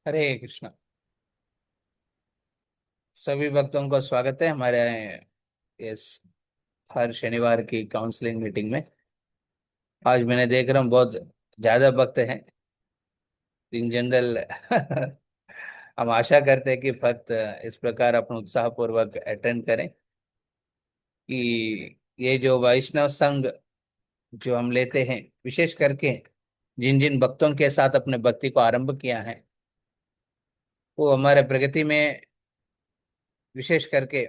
हरे कृष्णा। सभी भक्तों को स्वागत है हमारे इस हर शनिवार की काउंसलिंग मीटिंग में। आज मैंने देख रहा हूँ बहुत ज्यादा भक्त हैं इन जनरल। हम आशा करते हैं कि भक्त इस प्रकार अपना उत्साह पूर्वक अटेंड करें कि ये जो वैष्णव संघ जो हम लेते हैं, विशेष करके जिन जिन भक्तों के साथ अपने भक्ति को आरंभ किया है, वो हमारे प्रगति में विशेष करके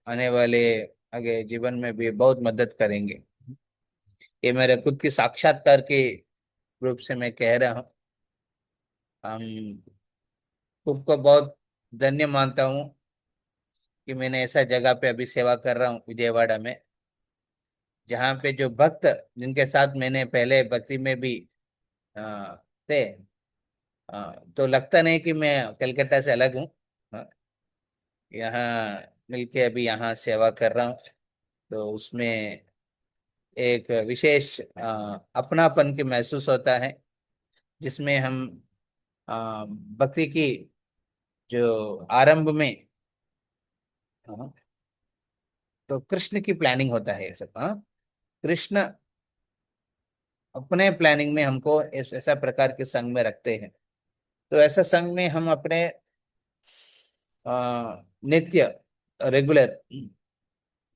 आने वाले आगे जीवन में भी बहुत मदद करेंगे। ये मेरे खुद की साक्षात्कार के रूप से मैं कह रहा हूँ। हम खुद को बहुत धन्य मानता हूँ कि मैंने ऐसा जगह पे अभी सेवा कर रहा हूँ विजयवाड़ा में, जहाँ पे जो भक्त जिनके साथ मैंने पहले भक्ति में भी अ, थे, तो लगता नहीं कि मैं कलकत्ता से अलग हूँ। अ, यहाँ मिलके अभी यहाँ सेवा कर रहा हूँ, तो उसमें एक विशेष अपनापन की महसूस होता है, जिसमें हम भक्ति की जो आरंभ में, हाँ, तो कृष्ण की प्लानिंग होता है ये सब। हाँ, कृष्ण अपने प्लानिंग में हमको ऐसा प्रकार के संघ में रखते हैं। तो ऐसा संघ में हम अपने नित्य रेगुलर,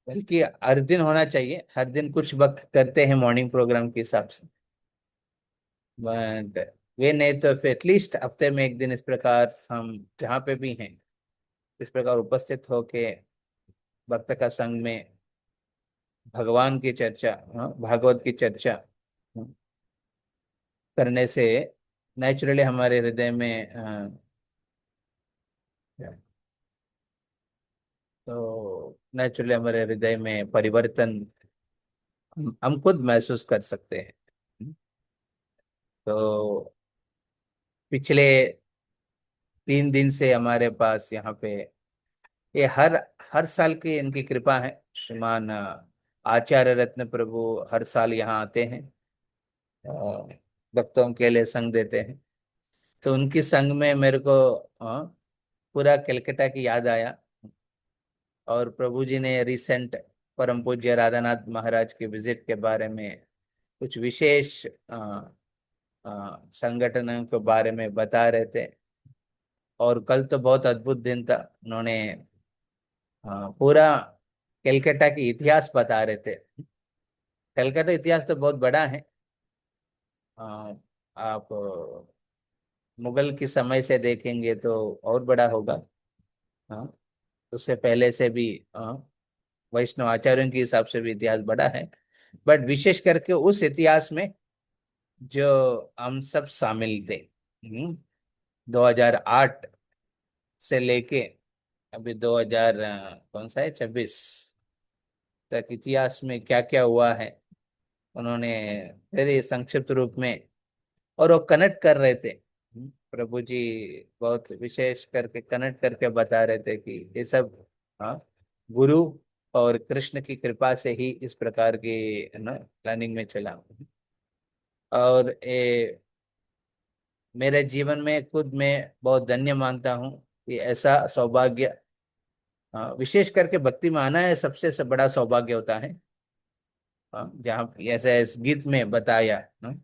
बल्कि हर दिन होना चाहिए, हर दिन कुछ वक्त करते हैं मॉर्निंग प्रोग्राम के हिसाब से। बट वे नहीं तो फिर एटलीस्ट हफ्ते में एक दिन इस प्रकार हम जहाँ पे भी हैं, इस प्रकार उपस्थित होके भक्त का संग में भगवान की चर्चा, हाँ, भागवत की चर्चा करने से नेचुरली हमारे हृदय में तो नेचुरली हमारे हृदय में परिवर्तन हम खुद महसूस कर सकते हैं। तो पिछले 3 दिन से हमारे पास यहाँ पे ये हर हर साल की इनकी कृपा है। श्रीमान आचार्य रत्न प्रभु हर साल यहाँ आते हैं, भक्तों के लिए संग देते हैं। तो उनकी संग में मेरे को पूरा कलकत्ता की याद आया, और प्रभु जी ने रिसेंट परम पूज्य राधानाथ महाराज के विजिट के बारे में कुछ विशेष संगठनों के बारे में बता रहे थे। और कल तो बहुत अद्भुत दिन था, उन्होंने पूरा कलकत्ता की इतिहास बता रहे थे। कलकत्ता इतिहास तो बहुत बड़ा है। आप मुगल के समय से देखेंगे तो और बड़ा होगा। हाँ, उससे पहले से भी वैष्णव आचार्यों के हिसाब से भी इतिहास बड़ा है। बट विशेष करके उस इतिहास में जो हम सब शामिल थे, 2008 से लेके अभी 2000 कौन सा है 26 तक इतिहास में क्या क्या हुआ है, उन्होंने very संक्षिप्त रूप में, और वो कनेक्ट कर रहे थे। प्रभु जी बहुत विशेष करके कनेक्ट करके बता रहे थे कि ये सब, हाँ, गुरु और कृष्ण की कृपा से ही इस प्रकार की, है ना, प्लानिंग में चला। और ये मेरे जीवन में खुद मैं बहुत धन्य मानता हूँ कि ऐसा सौभाग्य, हाँ, विशेष करके भक्ति में आना है सबसे से बड़ा सौभाग्य होता है। हाँ, जहाँ ऐसा इस गीत में बताया, हाँ,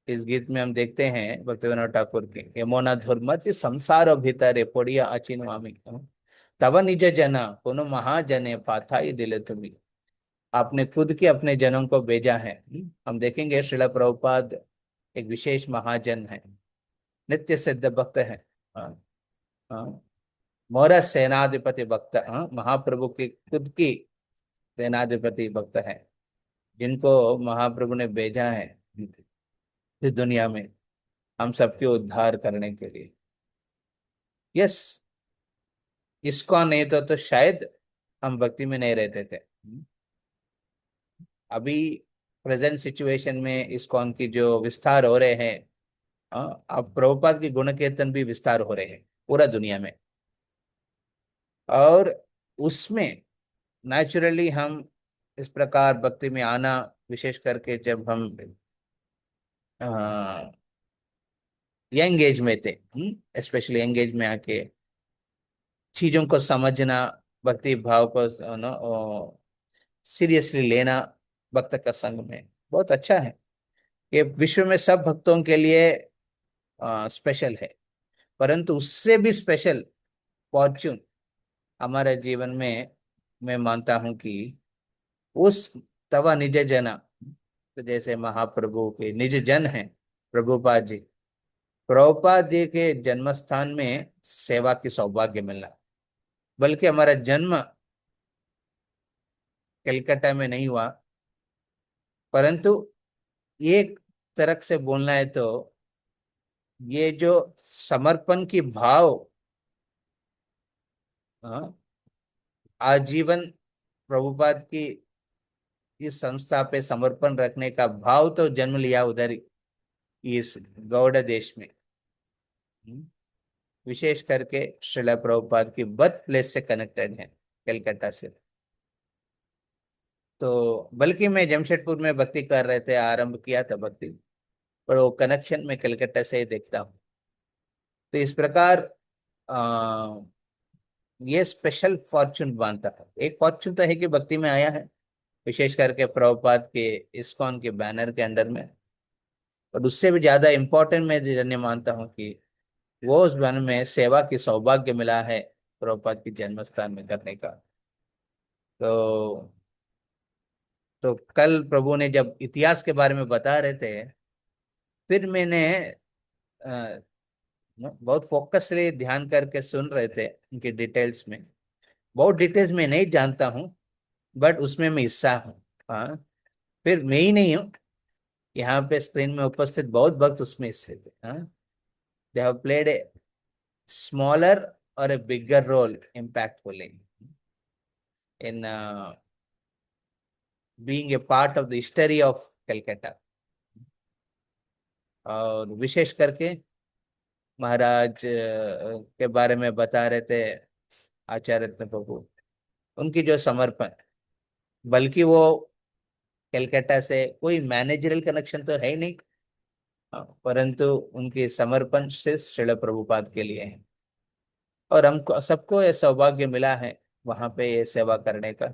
इस गीत में हम देखते हैं भक्तिविनोद ठाकुर के, यमुना धुर्मति संसार भीतरे पड़िया अचिन आमी, तव निज जना कोनो महाजने पाथाई दिले तुम्ही। आपने खुद के अपने जनों को भेजा है। हम देखेंगे श्रीला प्रभुपाद एक विशेष महाजन है, नित्य सिद्ध भक्त है। हाँ, हाँ, मोरा सेनाधिपति भक्त, हाँ, महाप्रभु की खुद की सेनाधिपति भक्त है, जिनको महाप्रभु ने भेजा है इस दुनिया में हम सबके उद्धार करने के लिए। यस, इसको नहीं तो शायद हम भक्ति में नहीं रहते थे। अभी प्रेजेंट सिचुएशन में इस्कॉन की जो विस्तार हो रहे हैं, अब प्रभुपाद की गुण कीर्तन भी विस्तार हो रहे हैं पूरा दुनिया में। और उसमें नेचुरली हम इस प्रकार भक्ति में आना, विशेष करके जब हम यंग एज में थे, स्पेशली यंग एज में आके चीजों को समझना, भक्ति भाव को सीरियसली लेना, भक्त का संग में बहुत अच्छा है। ये विश्व में सब भक्तों के लिए स्पेशल है, परंतु उससे भी स्पेशल फॉर्च्यून हमारे जीवन में, मैं मानता हूं कि उस तवा निज जना, तो जैसे महाप्रभु के निज जन हैं प्रभुपाद जी, प्रभुपाद जी के जन्म स्थान में सेवा की सौभाग्य मिलना। बल्कि हमारा जन्म कलकत्ता में नहीं हुआ, परंतु एक तरह से बोलना है तो ये जो समर्पण की भाव, हाँ, आजीवन प्रभुपाद की इस संस्था पे समर्पण रखने का भाव तो जन्म लिया उधर ही, इस गौड़ देश में। हम्म, विशेष करके श्रीला प्रभुपाद की बर्थ प्लेस से कनेक्टेड है, कलकत्ता से। तो बल्कि मैं जमशेदपुर में भक्ति कर रहे थे, आरंभ किया था भक्ति, पर वो कनेक्शन में कलकत्ता से ही देखता हूँ। तो इस प्रकार आ, ये स्पेशल फॉर्चून मानता है। एक फॉर्चून तो है कि भक्ति में आया है, विशेष करके प्रभुपाद के इस्कॉन के बैनर के अंडर में। और उससे भी ज्यादा इम्पोर्टेंट मैं जन्य मानता हूँ कि वो उस वन में सेवा की सौभाग्य मिला है प्रभुपाद की जन्म स्थान में करने का। तो कल प्रभु ने जब इतिहास के बारे में बता रहे थे, फिर मैंने अ, बहुत फोकसली ध्यान करके सुन रहे थे उनके डिटेल्स में। बहुत डिटेल्स में नहीं जानता हूँ, बट उसमें मैं हिस्सा हूँ। हाँ, फिर मैं ही नहीं हूँ, यहाँ पे स्क्रीन में उपस्थित बहुत भक्त उसमें हिस्से थे। हाँ, they have played a smaller और a bigger role impactfully in being a part of the history of Calcutta। और विशेष करके महाराज के बारे में बता रहे थे आचार्य रत्न प्रभु, उनकी जो समर्पण, बल्कि वो कलकत्ता से कोई मैनेजरल कनेक्शन तो है ही नहीं, परंतु उनके समर्पण से श्रील प्रभुपाद के लिए है। और हमको सबको ये सौभाग्य मिला है वहां पे ये सेवा करने का।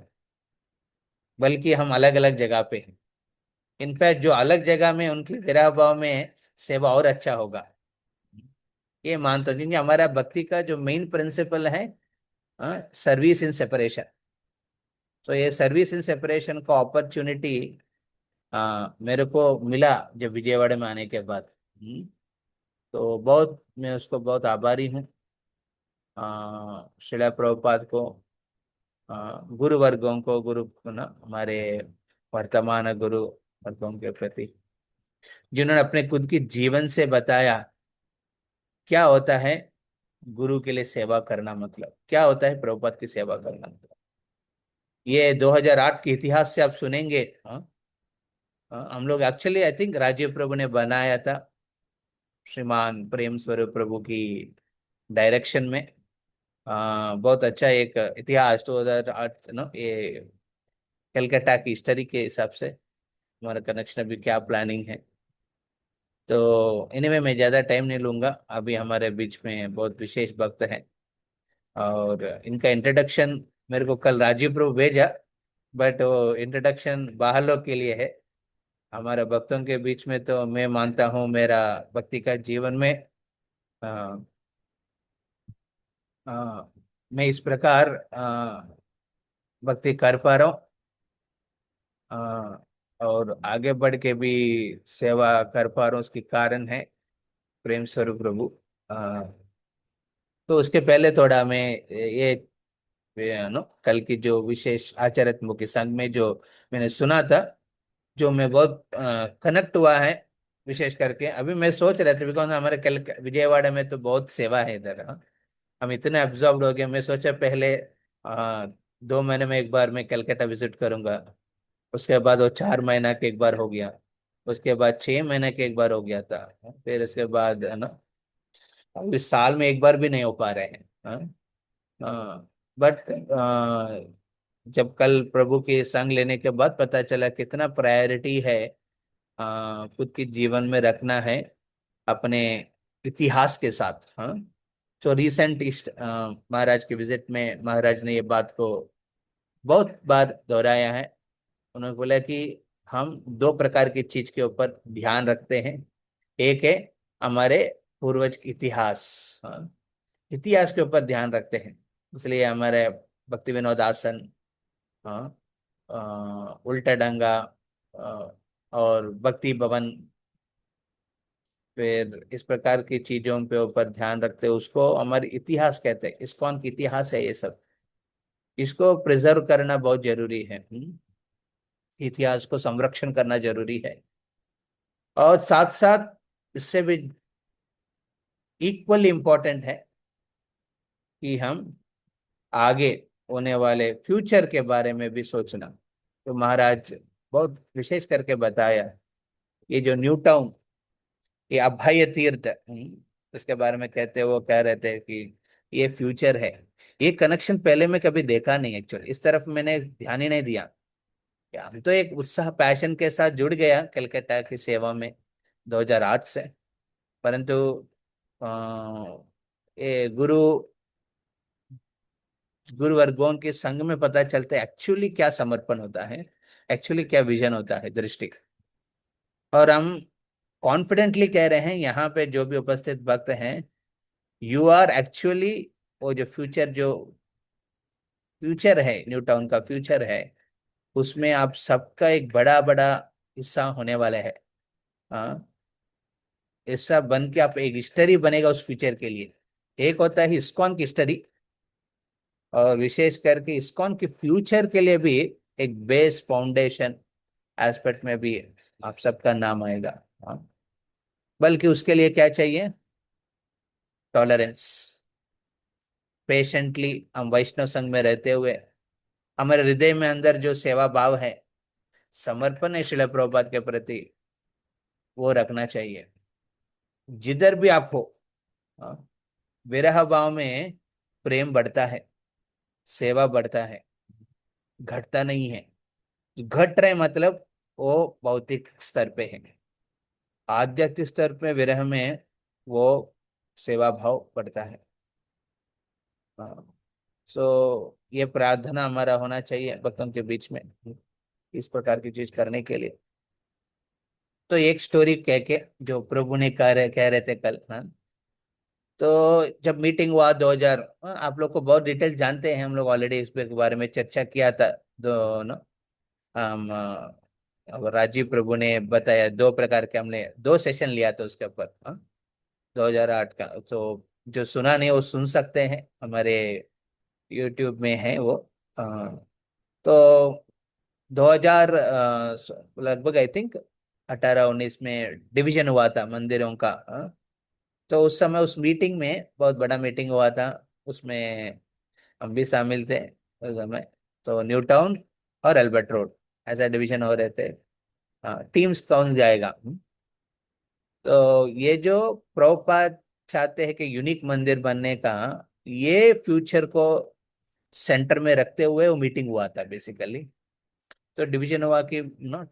बल्कि हम अलग अलग जगह पे हैं, इनफैक्ट जो अलग जगह में उनके विरह भाव में है, सेवा और अच्छा होगा, ये मानता हूं। क्योंकि हमारा भक्ति का जो मेन प्रिंसिपल है सर्विस इन सेपरेशन। तो ये सर्विस इन सेपरेशन का अपॉर्चुनिटी मेरे को मिला जब विजयवाड़ा में आने के बाद। तो बहुत मैं उसको बहुत आभारी हूँ श्रीला प्रभुपाद को, गुरु वर्गों को, गुरु ना हमारे वर्तमान गुरु वर्गों के प्रति, जिन्होंने अपने खुद की जीवन से बताया क्या होता है गुरु के लिए सेवा करना, मतलब क्या होता है प्रभुपाद की सेवा करना। मतलब ये 2008 के इतिहास से आप सुनेंगे। हाँ, हम लोग एक्चुअली आई थिंक राजीव प्रभु ने बनाया था, श्रीमान प्रेम स्वरूप प्रभु की डायरेक्शन में। बहुत अच्छा एक इतिहास 2008 नो, ये कलकत्ता की हिस्ट्री के हिसाब से हमारा कनेक्शन अभी क्या प्लानिंग है। तो इन्हीं में मैं ज़्यादा टाइम नहीं लूंगा, अभी हमारे बीच में बहुत विशेष भक्त हैं और इनका इंट्रोडक्शन मेरे को कल राजीव प्रभु भेजा, बट वो इंट्रोडक्शन बाहर लोग के लिए है। हमारे भक्तों के बीच में तो मैं मानता हूँ मेरा भक्ति का जीवन में अ, मैं इस प्रकार भक्ति कर पा रहा हूँ, और आगे बढ़ के भी सेवा कर पा रहा हूँ, उसकी कारण है प्रेम स्वरूप प्रभु। अ, तो उसके पहले थोड़ा मैं ये नो कल की जो विशेष आचार्य मुख्य संघ में जो मैंने सुना था, जो मैं बहुत कनेक्ट हुआ है। विशेष करके अभी मैं सोच रहा था, बिकॉज हमारे कल विजयवाड़ा में तो बहुत सेवा है इधर। हाँ, हम इतने अब्जॉर्ब हो गए, मैं सोचा पहले 2 महीने में एक बार मैं कलकत्ता विजिट करूंगा। उसके बाद वो 4 महीना के एक बार हो गया, उसके बाद 6 महीने के एक बार हो गया था, फिर उसके बाद है ना अभी साल में एक बार भी नहीं हो पा रहे हैं। बट जब कल प्रभु के संग लेने के बाद पता चला कितना प्रायोरिटी है खुद के जीवन में रखना है अपने इतिहास के साथ। हाँ, तो रिसेंट महाराज के विजिट में महाराज ने ये बात को बहुत बार दोहराया है। उन्होंने बोला कि हम दो प्रकार की चीज के ऊपर ध्यान रखते हैं। एक है हमारे पूर्वज के इतिहास। हाँ, इतिहास के ऊपर ध्यान रखते हैं। इसलिए हमारे भक्ति विनोद आसन, हाँ, उल्टा डंगा, और भक्ति भवन, फिर इस प्रकार की चीजों पे ऊपर ध्यान रखते हैं। उसको हमारे इतिहास कहते हैं, इस्कॉन की इतिहास है ये सब। इसको प्रिजर्व करना बहुत जरूरी है। इतिहास को संरक्षण करना जरूरी है। और साथ साथ इससे भी इक्वली इम्पोर्टेंट है कि हम आगे होने वाले फ्यूचर के बारे में भी सोचना। तो महाराज बहुत विशेष करके बताया, ये जो न्यू टाउन, ये अभय तीर्थ, इसके बारे में कहते, वो कह रहे थे कि ये फ्यूचर है। ये कनेक्शन पहले मैं कभी देखा नहीं, एक्चुअली इस तरफ मैंने ध्यान ही नहीं दिया। हम तो एक उत्साह पैशन के साथ जुड़ गया कलकत्ता की सेवा में 2008 से। परंतु ये गुरुवर्गों के संग में पता चलता है एक्चुअली क्या समर्पण होता है, एक्चुअली क्या विजन होता है, दृष्टि। और हम कॉन्फिडेंटली कह रहे हैं यहाँ पे जो भी उपस्थित भक्त हैं, यू आर एक्चुअली वो जो फ्यूचर है, न्यू टाउन का फ्यूचर है, उसमें आप सबका एक बड़ा बड़ा हिस्सा होने वाला है। हाँ, हिस्सा बन के आप एक हिस्ट्री बनेगा उस फ्यूचर के लिए। एक होता है इस्कॉन की हिस्ट्री, और विशेष करके इस्कॉन के फ्यूचर के लिए भी एक बेस फाउंडेशन एस्पेक्ट में भी आप सबका नाम आएगा। हाँ, बल्कि उसके लिए क्या चाहिए? टॉलरेंस। पेशेंटली हम वैष्णव संघ में रहते हुए हमारे हृदय में अंदर जो सेवा भाव है, समर्पण है शिला प्रभुपाद के प्रति, वो रखना चाहिए जिधर भी आप हो। हाँ, विरह भाव में प्रेम बढ़ता है, सेवा बढ़ता है, घटता नहीं है। घट रहे मतलब वो भौतिक स्तर पे है। आध्यात्मिक स्तर पे विरह में वो सेवा भाव बढ़ता है। हाँ, सो ये प्रार्थना हमारा होना चाहिए भक्तों के बीच में इस प्रकार की चीज करने के लिए। तो एक स्टोरी कह के जो प्रभु ने कह रहे थे कल। हाँ, तो जब मीटिंग हुआ 2000, आप लोग को बहुत डिटेल जानते हैं, हम लोग ऑलरेडी इस पे के बारे में चर्चा किया था। दोनों हम अब राजीव प्रभु ने बताया, दो प्रकार के हमने दो सेशन लिया था उसके ऊपर। हाँ, 2008 का तो जो सुना नहीं वो सुन सकते हैं, हमारे यूट्यूब में है वो। अ, तो 2000 लगभग आई थिंक 18-19 में डिवीजन हुआ था मंदिरों का। तो उस समय उस मीटिंग में, बहुत बड़ा मीटिंग हुआ था, उसमें हम भी शामिल थे उस समय। तो न्यू टाउन और एल्बर्ट रोड ऐसा डिवीजन हो रहे थे। हाँ, टीम्स कौन जाएगा। तो ये जो प्रभुपाद चाहते हैं कि यूनिक मंदिर बनने का, ये फ्यूचर को सेंटर में रखते हुए वो मीटिंग हुआ था बेसिकली। तो डिवीजन हुआ कि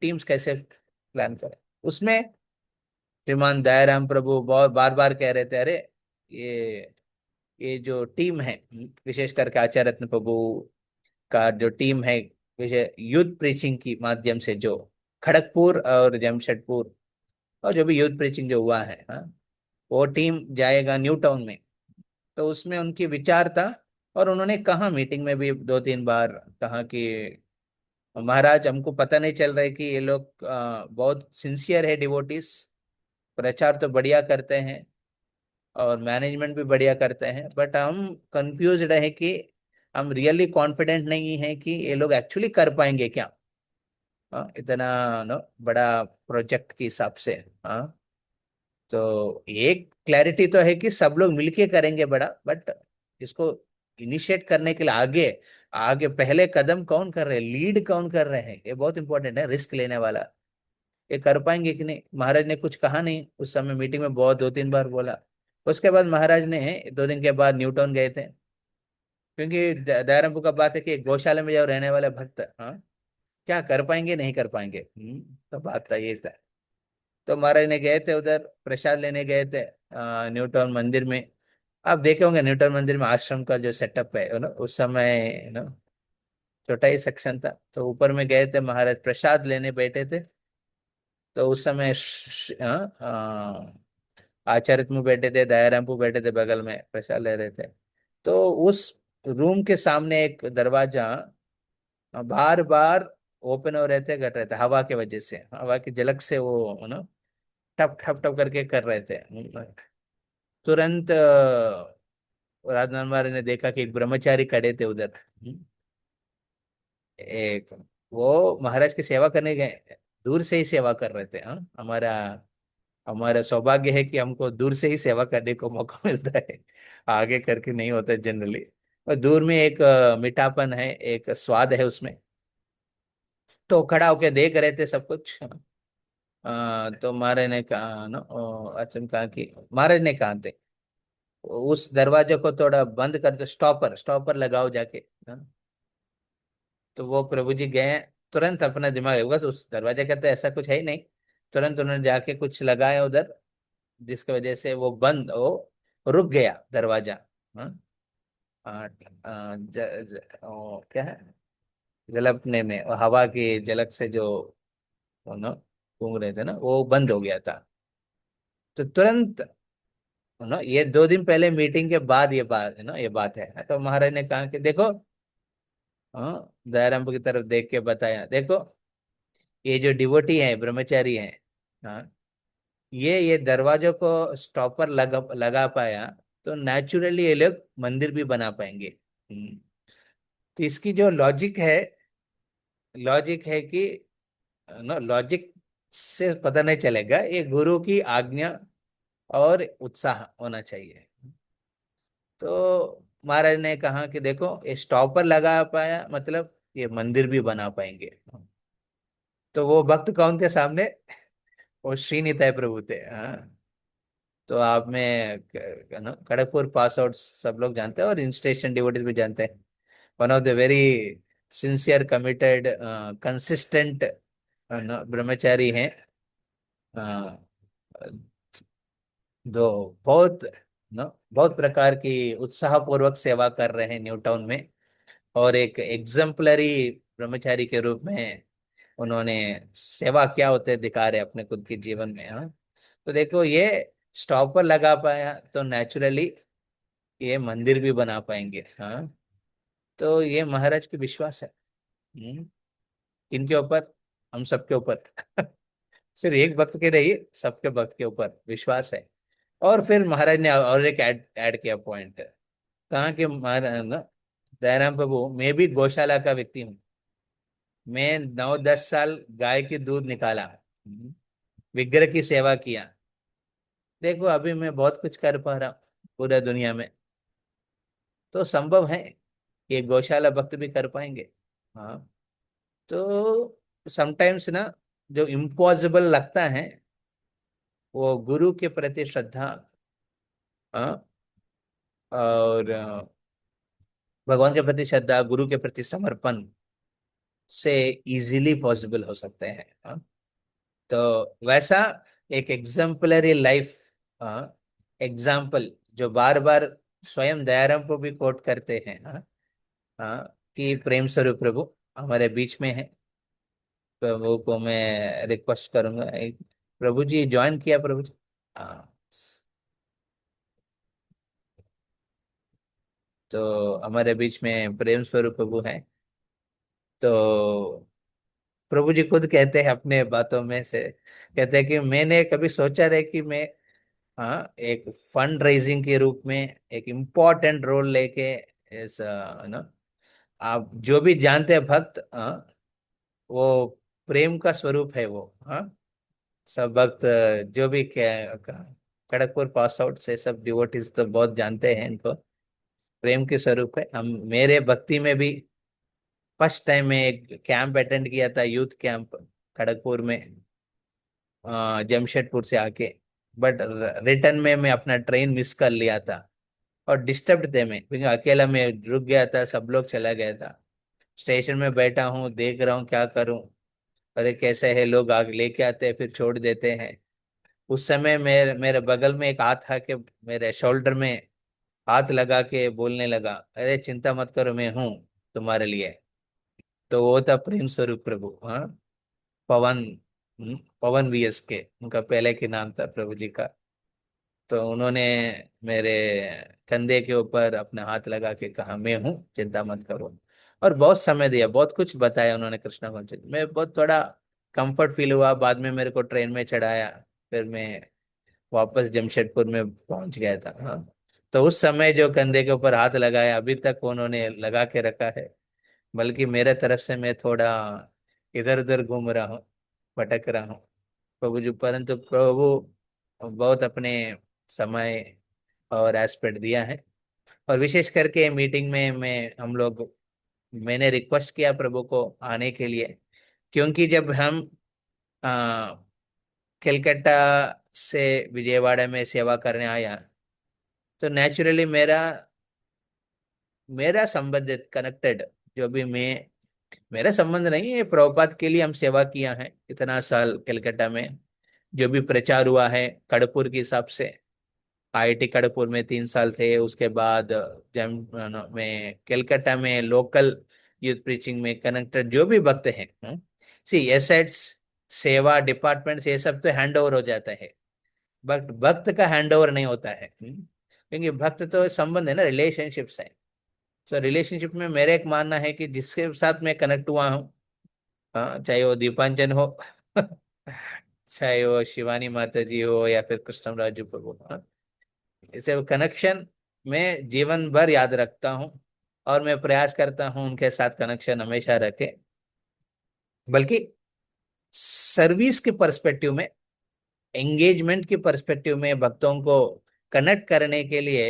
टीम्स कैसे प्लान करें। उसमें श्रीमान दयाराम प्रभु बहुत बार बार कह रहे थे, अरे ये ये जो टीम है, विशेष करके आचार्य रत्न प्रभु का जो टीम है, विशेष यूथ प्रीचिंग की माध्यम से जो खड़गपुर और जमशेदपुर और जो भी यूथ प्रीचिंग जो हुआ है, हाँ, वो टीम जाएगा न्यू टाउन में। तो उसमें उनकी विचार था। और उन्होंने कहा मीटिंग में भी 2-3 बार कहा कि महाराज हमको पता नहीं चल रहा है कि ये लोग बहुत सिंसियर है डिवोटीज, प्रचार तो बढ़िया करते हैं और मैनेजमेंट भी बढ़िया करते हैं, बट हम कंफ्यूज रहे कि हम रियली कॉन्फिडेंट नहीं है कि ये लोग एक्चुअली कर पाएंगे क्या। इतना बड़ा प्रोजेक्ट के हिसाब से। हाँ, तो एक क्लैरिटी तो है कि सब लोग मिलके करेंगे बड़ा, बट इसको इनिशिएट करने के लिए आगे आगे पहले कदम कौन कर रहे हैं, लीड कौन कर रहे हैं, ये बहुत इंपॉर्टेंट है, रिस्क लेने वाला। ये कर पाएंगे कि नहीं? महाराज ने कुछ कहा नहीं उस समय मीटिंग में, बहुत 2-3 बार बोला। उसके बाद महाराज ने 2 दिन के बाद न्यूटन गए थे, क्योंकि दयारामपुर का बात है कि गौशाला में जो रहने वाले भक्त, हाँ, क्या कर पाएंगे नहीं कर पाएंगे। तो बात था ये था। तो महाराज ने गए थे उधर, प्रसाद लेने गए थे। न्यूटन मंदिर में। आप देखे होंगे न्यूटन मंदिर में आश्रम का जो सेटअप है ना, उस समय ना छोटा ही सेक्शन था, तो ऊपर में गए थे, महाराज प्रसाद लेने बैठे थे। तो उस समय आचार्य मुंह बैठे थे, दयाराम पू बैठे थे बगल में, प्रसाद ले रहे थे। तो उस रूम के सामने एक दरवाजा बार बार ओपन हो रहे थे, घट रहे थे, हवा के वजह से, हवा की झलक से वो ना ठप ठप ठप करके कर रहे थे। तुरंत राजनारायण महाराज ने देखा कि एक ब्रह्मचारी खड़े थे उधर। एक वो महाराज की सेवा करने गए, दूर से ही सेवा कर रहे थे। हमारा हमारा सौभाग्य है कि हमको दूर से ही सेवा करने को मौका मिलता है, आगे करके नहीं होता जनरली। और दूर में एक मीठापन है, एक स्वाद है उसमें। तो खड़ा होके देख रहे थे सब कुछ। तो महाराज ने कहा ना, अचन कहा कि महाराज ने कहा थे उस दरवाजे को थोड़ा बंद कर दो, स्टॉपर स्टॉपर लगाओ जाके। हाँ? तो वो प्रभु जी गए, तुरंत अपना दिमाग होगा तो उस दरवाजे कहते ऐसा कुछ है ही नहीं। तुरंत उन्होंने जाके कुछ लगाया उधर, जिसकी वजह से वो बंद वो रुक गया दरवाजा। हाँ? क्या है, जलपने में वो हवा की झलक से जो वो ना घूम रहे थे ना, वो बंद हो गया था। तो तुरंत ना, ये 2 दिन पहले मीटिंग के बाद ये बात है ना, ये बात है। तो महाराज ने कहा कि देखो, हाँ, दयाराम की तरफ देख के बताया, देखो ये जो डिवोटी है, ब्रह्मचारी है, हाँ, ये दरवाजों को स्टॉपर लगा पाया, तो नेचुरली ये लोग मंदिर भी बना पाएंगे। तो इसकी जो लॉजिक है कि ना, लॉजिक से पता नहीं चलेगा, ये गुरु की आज्ञा और उत्साह होना चाहिए। तो महाराज ने कहा कि देखो ये स्टॉपर लगा पाया मतलब ये मंदिर भी बना पाएंगे। तो वो भक्त कौन थे सामने? वो श्रीनिताय प्रभु थे। हाँ। तो आप में ना खड़गपुर पास आउट सब लोग जानते हैं, और इंस्टीट्यूशन डिवोटीज भी जानते हैं। One of the very sincere committed consistent ब्रह्मचारी हैं। अ, दो बहुत न बहुत प्रकार की उत्साह पूर्वक सेवा कर रहे हैं न्यू टाउन में, और एक एग्जाम्पलरी ब्रह्मचारी के रूप में उन्होंने सेवा क्या होते दिखा रहे अपने खुद के जीवन में। हाँ। तो देखो ये स्टॉपर लगा पाया तो नेचुरली ये मंदिर भी बना पाएंगे। हाँ। तो ये महाराज की विश्वास है। इनके ऊपर, हम सबके ऊपर सिर्फ एक भक्त के नहीं, सबके भक्त के ऊपर विश्वास है। और फिर महाराज ने और एक ऐड किया पॉइंट, कहा कि महाराज ना, दयाराम प्रभु, मैं भी गौशाला का व्यक्ति हूँ। मैं 9-10 साल गाय की दूध निकाला, विग्रह की सेवा किया। देखो अभी मैं बहुत कुछ कर पा रहा हूँ पूरा दुनिया में, तो संभव है ये गौशाला भक्त भी कर पाएंगे। हाँ। तो समटाइम्स ना, जो इम्पॉसिबल लगता है वो गुरु के प्रति श्रद्धा, हाँ, और भगवान के प्रति श्रद्धा, गुरु के प्रति समर्पण से इजीली पॉसिबल हो सकते हैं। हाँ। तो वैसा एक एग्जाम्पलरी लाइफ एग्जाम्पल जो बार बार स्वयं दयाराम को भी कोट करते हैं। हाँ। हाँ। कि प्रेम स्वरूप प्रभु हमारे बीच में है। प्रभु को मैं रिक्वेस्ट करूंगा, प्रभु जी ज्वाइन किया प्रभु जी। हाँ। तो हमारे बीच में प्रेम स्वरूप प्रभु है। तो प्रभु जी खुद कहते हैं अपने बातों में से, कहते हैं कि मैंने कभी सोचा रहे कि मैं, हाँ, एक फंड रेजिंग के रूप में एक इम्पोर्टेंट रोल लेके इस ना, आप जो भी जानते हैं भक्त, हाँ, वो प्रेम का स्वरूप है वो। हाँ। सब भक्त जो भी खड़गपुर पास आउट से सब डिवोटीज तो बहुत जानते हैं इनको, प्रेम के स्वरूप है। हम मेरे भक्ति में भी फर्स्ट टाइम में एक कैंप अटेंड किया था, यूथ कैंप खड़गपुर में, जमशेदपुर से आके। बट रिटर्न में मैं अपना ट्रेन मिस कर लिया था, और डिस्टर्ब थे मैं, क्योंकि अकेला मैं रुक गया था, सब लोग चला गया था। स्टेशन में बैठा हूँ, देख रहा हूँ क्या करूँ। अरे कैसे है, लोग आगे लेके आते हैं फिर छोड़ देते हैं। उस समय मेरे मेरे बगल में एक हाथ आके मेरे शोल्डर में हाथ लगा के बोलने लगा, अरे चिंता मत करो, मैं हूँ तुम्हारे लिए। तो वो था प्रेम स्वरूप प्रभु। हाँ, पवन। पवन वीएस के उनका पहले के नाम था प्रभु जी का। तो उन्होंने मेरे कंधे के ऊपर अपना हाथ लगा के कहा, मैं हूँ, चिंता मत करो। और बहुत समय दिया, बहुत कुछ बताया उन्होंने कृष्णा पंचक। मैं बहुत थोड़ा कंफर्ट फील हुआ। बाद में मेरे को ट्रेन में चढ़ाया, फिर मैं वापस जमशेदपुर में पहुंच गया था। हाँ, तो उस समय जो कंधे के ऊपर हाथ लगाया अभी तक उन्होंने लगा के रखा है। बल्कि मेरे तरफ से मैं थोड़ा इधर उधर घूम रहा हूँ, भटक रहा हूँ प्रभु जी, परंतु प्रभु बहुत अपने समय और एस्पेक्ट दिया है। और विशेष करके मीटिंग में मैंने रिक्वेस्ट किया प्रभु को आने के लिए। क्योंकि जब हम आ, कलकत्ता से विजयवाड़ा में सेवा करने आया, तो नेचुरली मेरा मेरा संबंधित कनेक्टेड, जो भी मैं, मेरा संबंध नहीं है, प्रभुपाद के लिए हम सेवा किया है इतना साल कलकत्ता में। जो भी प्रचार हुआ है खड़गपुर के हिसाब से, आईआईटी खड़गपुर में 3 साल थे। उसके बाद जम में कलकत्ता में लोकल यूथ प्रीचिंग में कनेक्टेड जो भी भक्त हैं, सी एसेट्स, सेवा डिपार्टमेंट्स, ये सब तो हैंड ओवर हो जाता है। बट भक्त का हैंड ओवर नहीं होता है। क्योंकि भक्त तो संबंध है ना, रिलेशनशिप्स है। सो रिलेशनशिप में मेरा एक मानना है कि जिसके साथ मैं कनेक्ट हुआ हूँ, हाँ, चाहे वो दीपांजन हो चाहे वो शिवानी माता जी हो या फिर कृष्ण राजू प्रभु, हाँ, इसे कनेक्शन मैं जीवन भर याद रखता हूँ। और मैं प्रयास करता हूँ उनके साथ कनेक्शन हमेशा रखे। बल्कि सर्विस के पर्सपेक्टिव में, एंगेजमेंट के पर्सपेक्टिव में भक्तों को कनेक्ट करने के लिए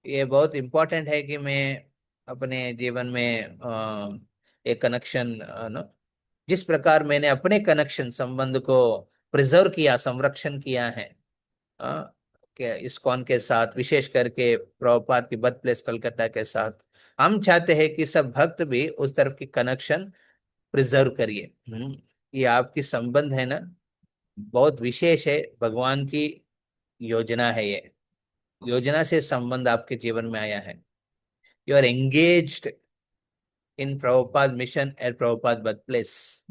ये बहुत इंपॉर्टेंट है कि मैं अपने जीवन में एक कनेक्शन ना, जिस प्रकार मैंने अपने कनेक्शन संबंध को प्रिजर्व किया, संरक्षण किया है, आ, के इस्कॉन के साथ, विशेष करके प्रभुपाद की बर्थ प्लेस कलकत्ता के साथ, हम चाहते हैं कि सब भक्त भी उस तरफ की कनेक्शन प्रिजर्व करिए। ये आपकी संबंध है ना, बहुत विशेष है, भगवान की योजना है ये। योजना से संबंध आपके जीवन में आया है। You are engaged in Prabhupada mission at Prabhupada birth place.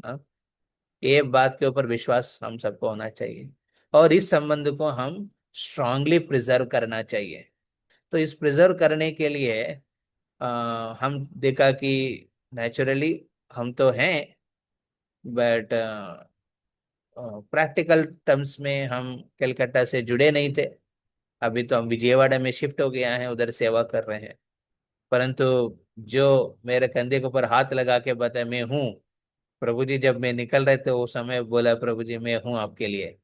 ये बात के ऊपर विश्वास हम सबको होना चाहिए। और इस संबंध को हम स्ट्रांगली प्रिजर्व करना चाहिए। तो इस प्रिजर्व करने के लिए हम देखा कि नेचुरली हम तो हैं, बट प्रैक्टिकल टर्म्स में हम कलकत्ता से जुड़े नहीं थे। अभी तो हम विजयवाड़ा में शिफ्ट हो गया हैं, उधर सेवा कर रहे हैं। परंतु जो मेरे कंधे के ऊपर हाथ लगा के बताया, मैं हूँ प्रभु जी, जब मैं निकल रहे थे उस समय बोला, प्रभु जी मैं हूँ आपके लिए।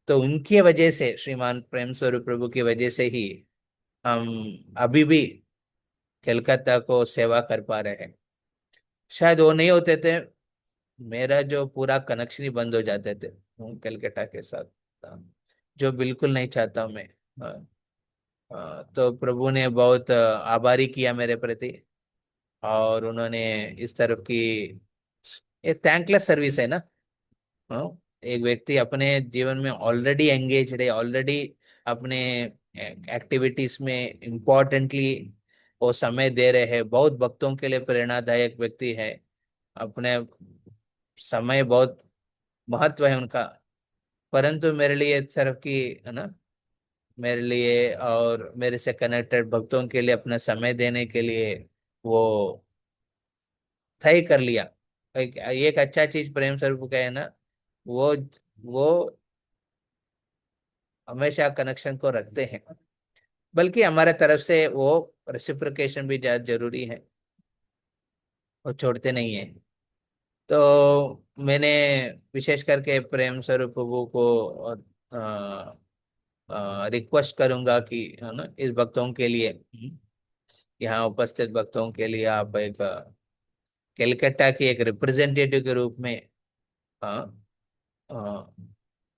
तो उनकी वजह से, श्रीमान प्रेम स्वरूप प्रभु की वजह से ही हम अभी भी कलकत्ता को सेवा कर पा रहे हैं। शायद वो नहीं होते थे, मेरा जो पूरा कनेक्शन ही बंद हो जाते थे कलकत्ता के साथ। हाँ, जो बिल्कुल नहीं चाहता हूँ मैं। हाँ, तो प्रभु ने बहुत आभारी किया मेरे प्रति। और उन्होंने इस तरफ की, ये थैंकलेस सर्विस है ना। हाँ, एक व्यक्ति अपने जीवन में ऑलरेडी एंगेज है, ऑलरेडी अपने एक्टिविटीज में इम्पोर्टेंटली वो समय दे रहे हैं, बहुत भक्तों के लिए प्रेरणादायक व्यक्ति है। अपने समय बहुत महत्व है उनका। परंतु मेरे लिए इस तरफ की, है ना, मेरे लिए और मेरे से कनेक्टेड भक्तों के लिए अपना समय देने के लिए वो तय कर लिया। एक अच्छा चीज प्रेम स्वरूप का है ना, वो वो हमेशा कनेक्शन को रखते हैं। बल्कि हमारे तरफ से वो रेसिप्रोकेशन भी ज्यादा जरूरी है, वो छोड़ते नहीं है। तो मैंने विशेष करके प्रेम स्वरूप प्रभु को और रिक्वेस्ट करूंगा कि, है ना, इस भक्तों के लिए, यहाँ उपस्थित भक्तों के लिए आप एक कलकत्ता के एक रिप्रेजेंटेटिव के रूप में, हाँ,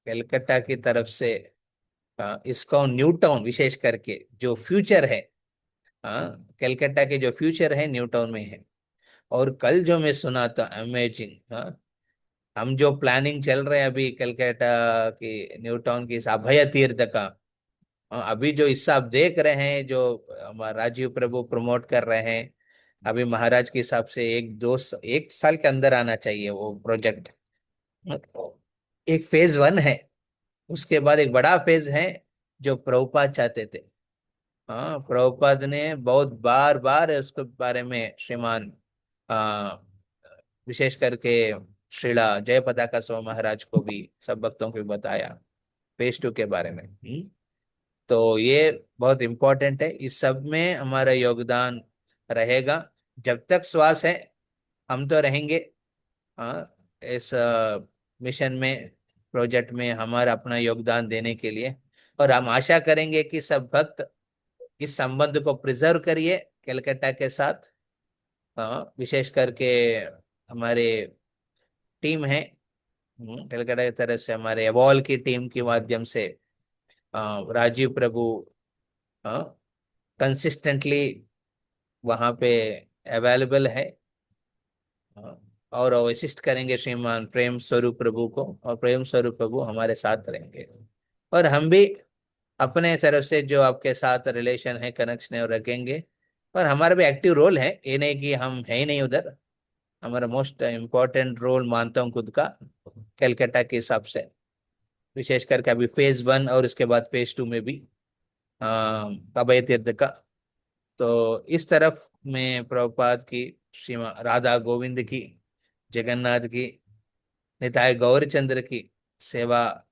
कलकत्ता की तरफ से, इसको न्यू टाउन विशेष करके जो फ्यूचर है, हाँ, कलकत्ता के जो फ्यूचर है न्यू टाउन में है। और कल जो मैं सुना था अमेजिंग, हाँ, हम जो प्लानिंग चल रहे हैं अभी कलकत्ता की न्यू टाउन की इस अभय तीर्थ का, अभी जो हिस्सा आप देख रहे हैं, जो राजीव प्रभु प्रमोट कर रहे हैं, अभी महाराज के हिसाब से एक साल के अंदर आना चाहिए वो प्रोजेक्ट। एक फेज 1 है, उसके बाद एक बड़ा फेज है जो प्रभुपाद चाहते थे। हाँ, प्रभुपाद ने बहुत बार बार उसके बारे में श्रीमान आ, विशेष करके श्रीला जय पताका स्वामी महाराज को भी, सब भक्तों को भी बताया फेज 2 के बारे में। तो ये बहुत इम्पोर्टेंट है, इस सब में हमारा योगदान रहेगा। जब तक श्वास है हम तो रहेंगे। हाँ, इस मिशन में, प्रोजेक्ट में हमारा अपना योगदान देने के लिए। और हम आशा करेंगे कि सब भक्त इस संबंध को प्रिजर्व करिए कलकत्ता के साथ। हाँ, विशेष करके हमारे टीम है, कलकत्ता की तरफ से हमारे एवॉल की टीम के माध्यम से राजीव प्रभु कंसिस्टेंटली वहाँ पे अवेलेबल है। और असिस्ट करेंगे श्रीमान प्रेम स्वरूप प्रभु को, और प्रेम स्वरूप प्रभु हमारे साथ रहेंगे। और हम भी अपने तरफ से जो आपके साथ रिलेशन है, कनेक्शन है, वो रखेंगे। और हमारा भी एक्टिव रोल है, ये नहीं कि हम है ही नहीं उधर। हमारा मोस्ट इम्पोर्टेंट रोल मानता हूँ खुद का कलकत्ता के हिसाब से, विशेष करके अभी फेज 1 और उसके बाद फेज 2 में भी अभय तीर्थ का। तो इस तरफ में प्रभुपाद की, श्री राधा गोविंद की, जगन्नाथ की, निताय गौरचंद्र की सेवा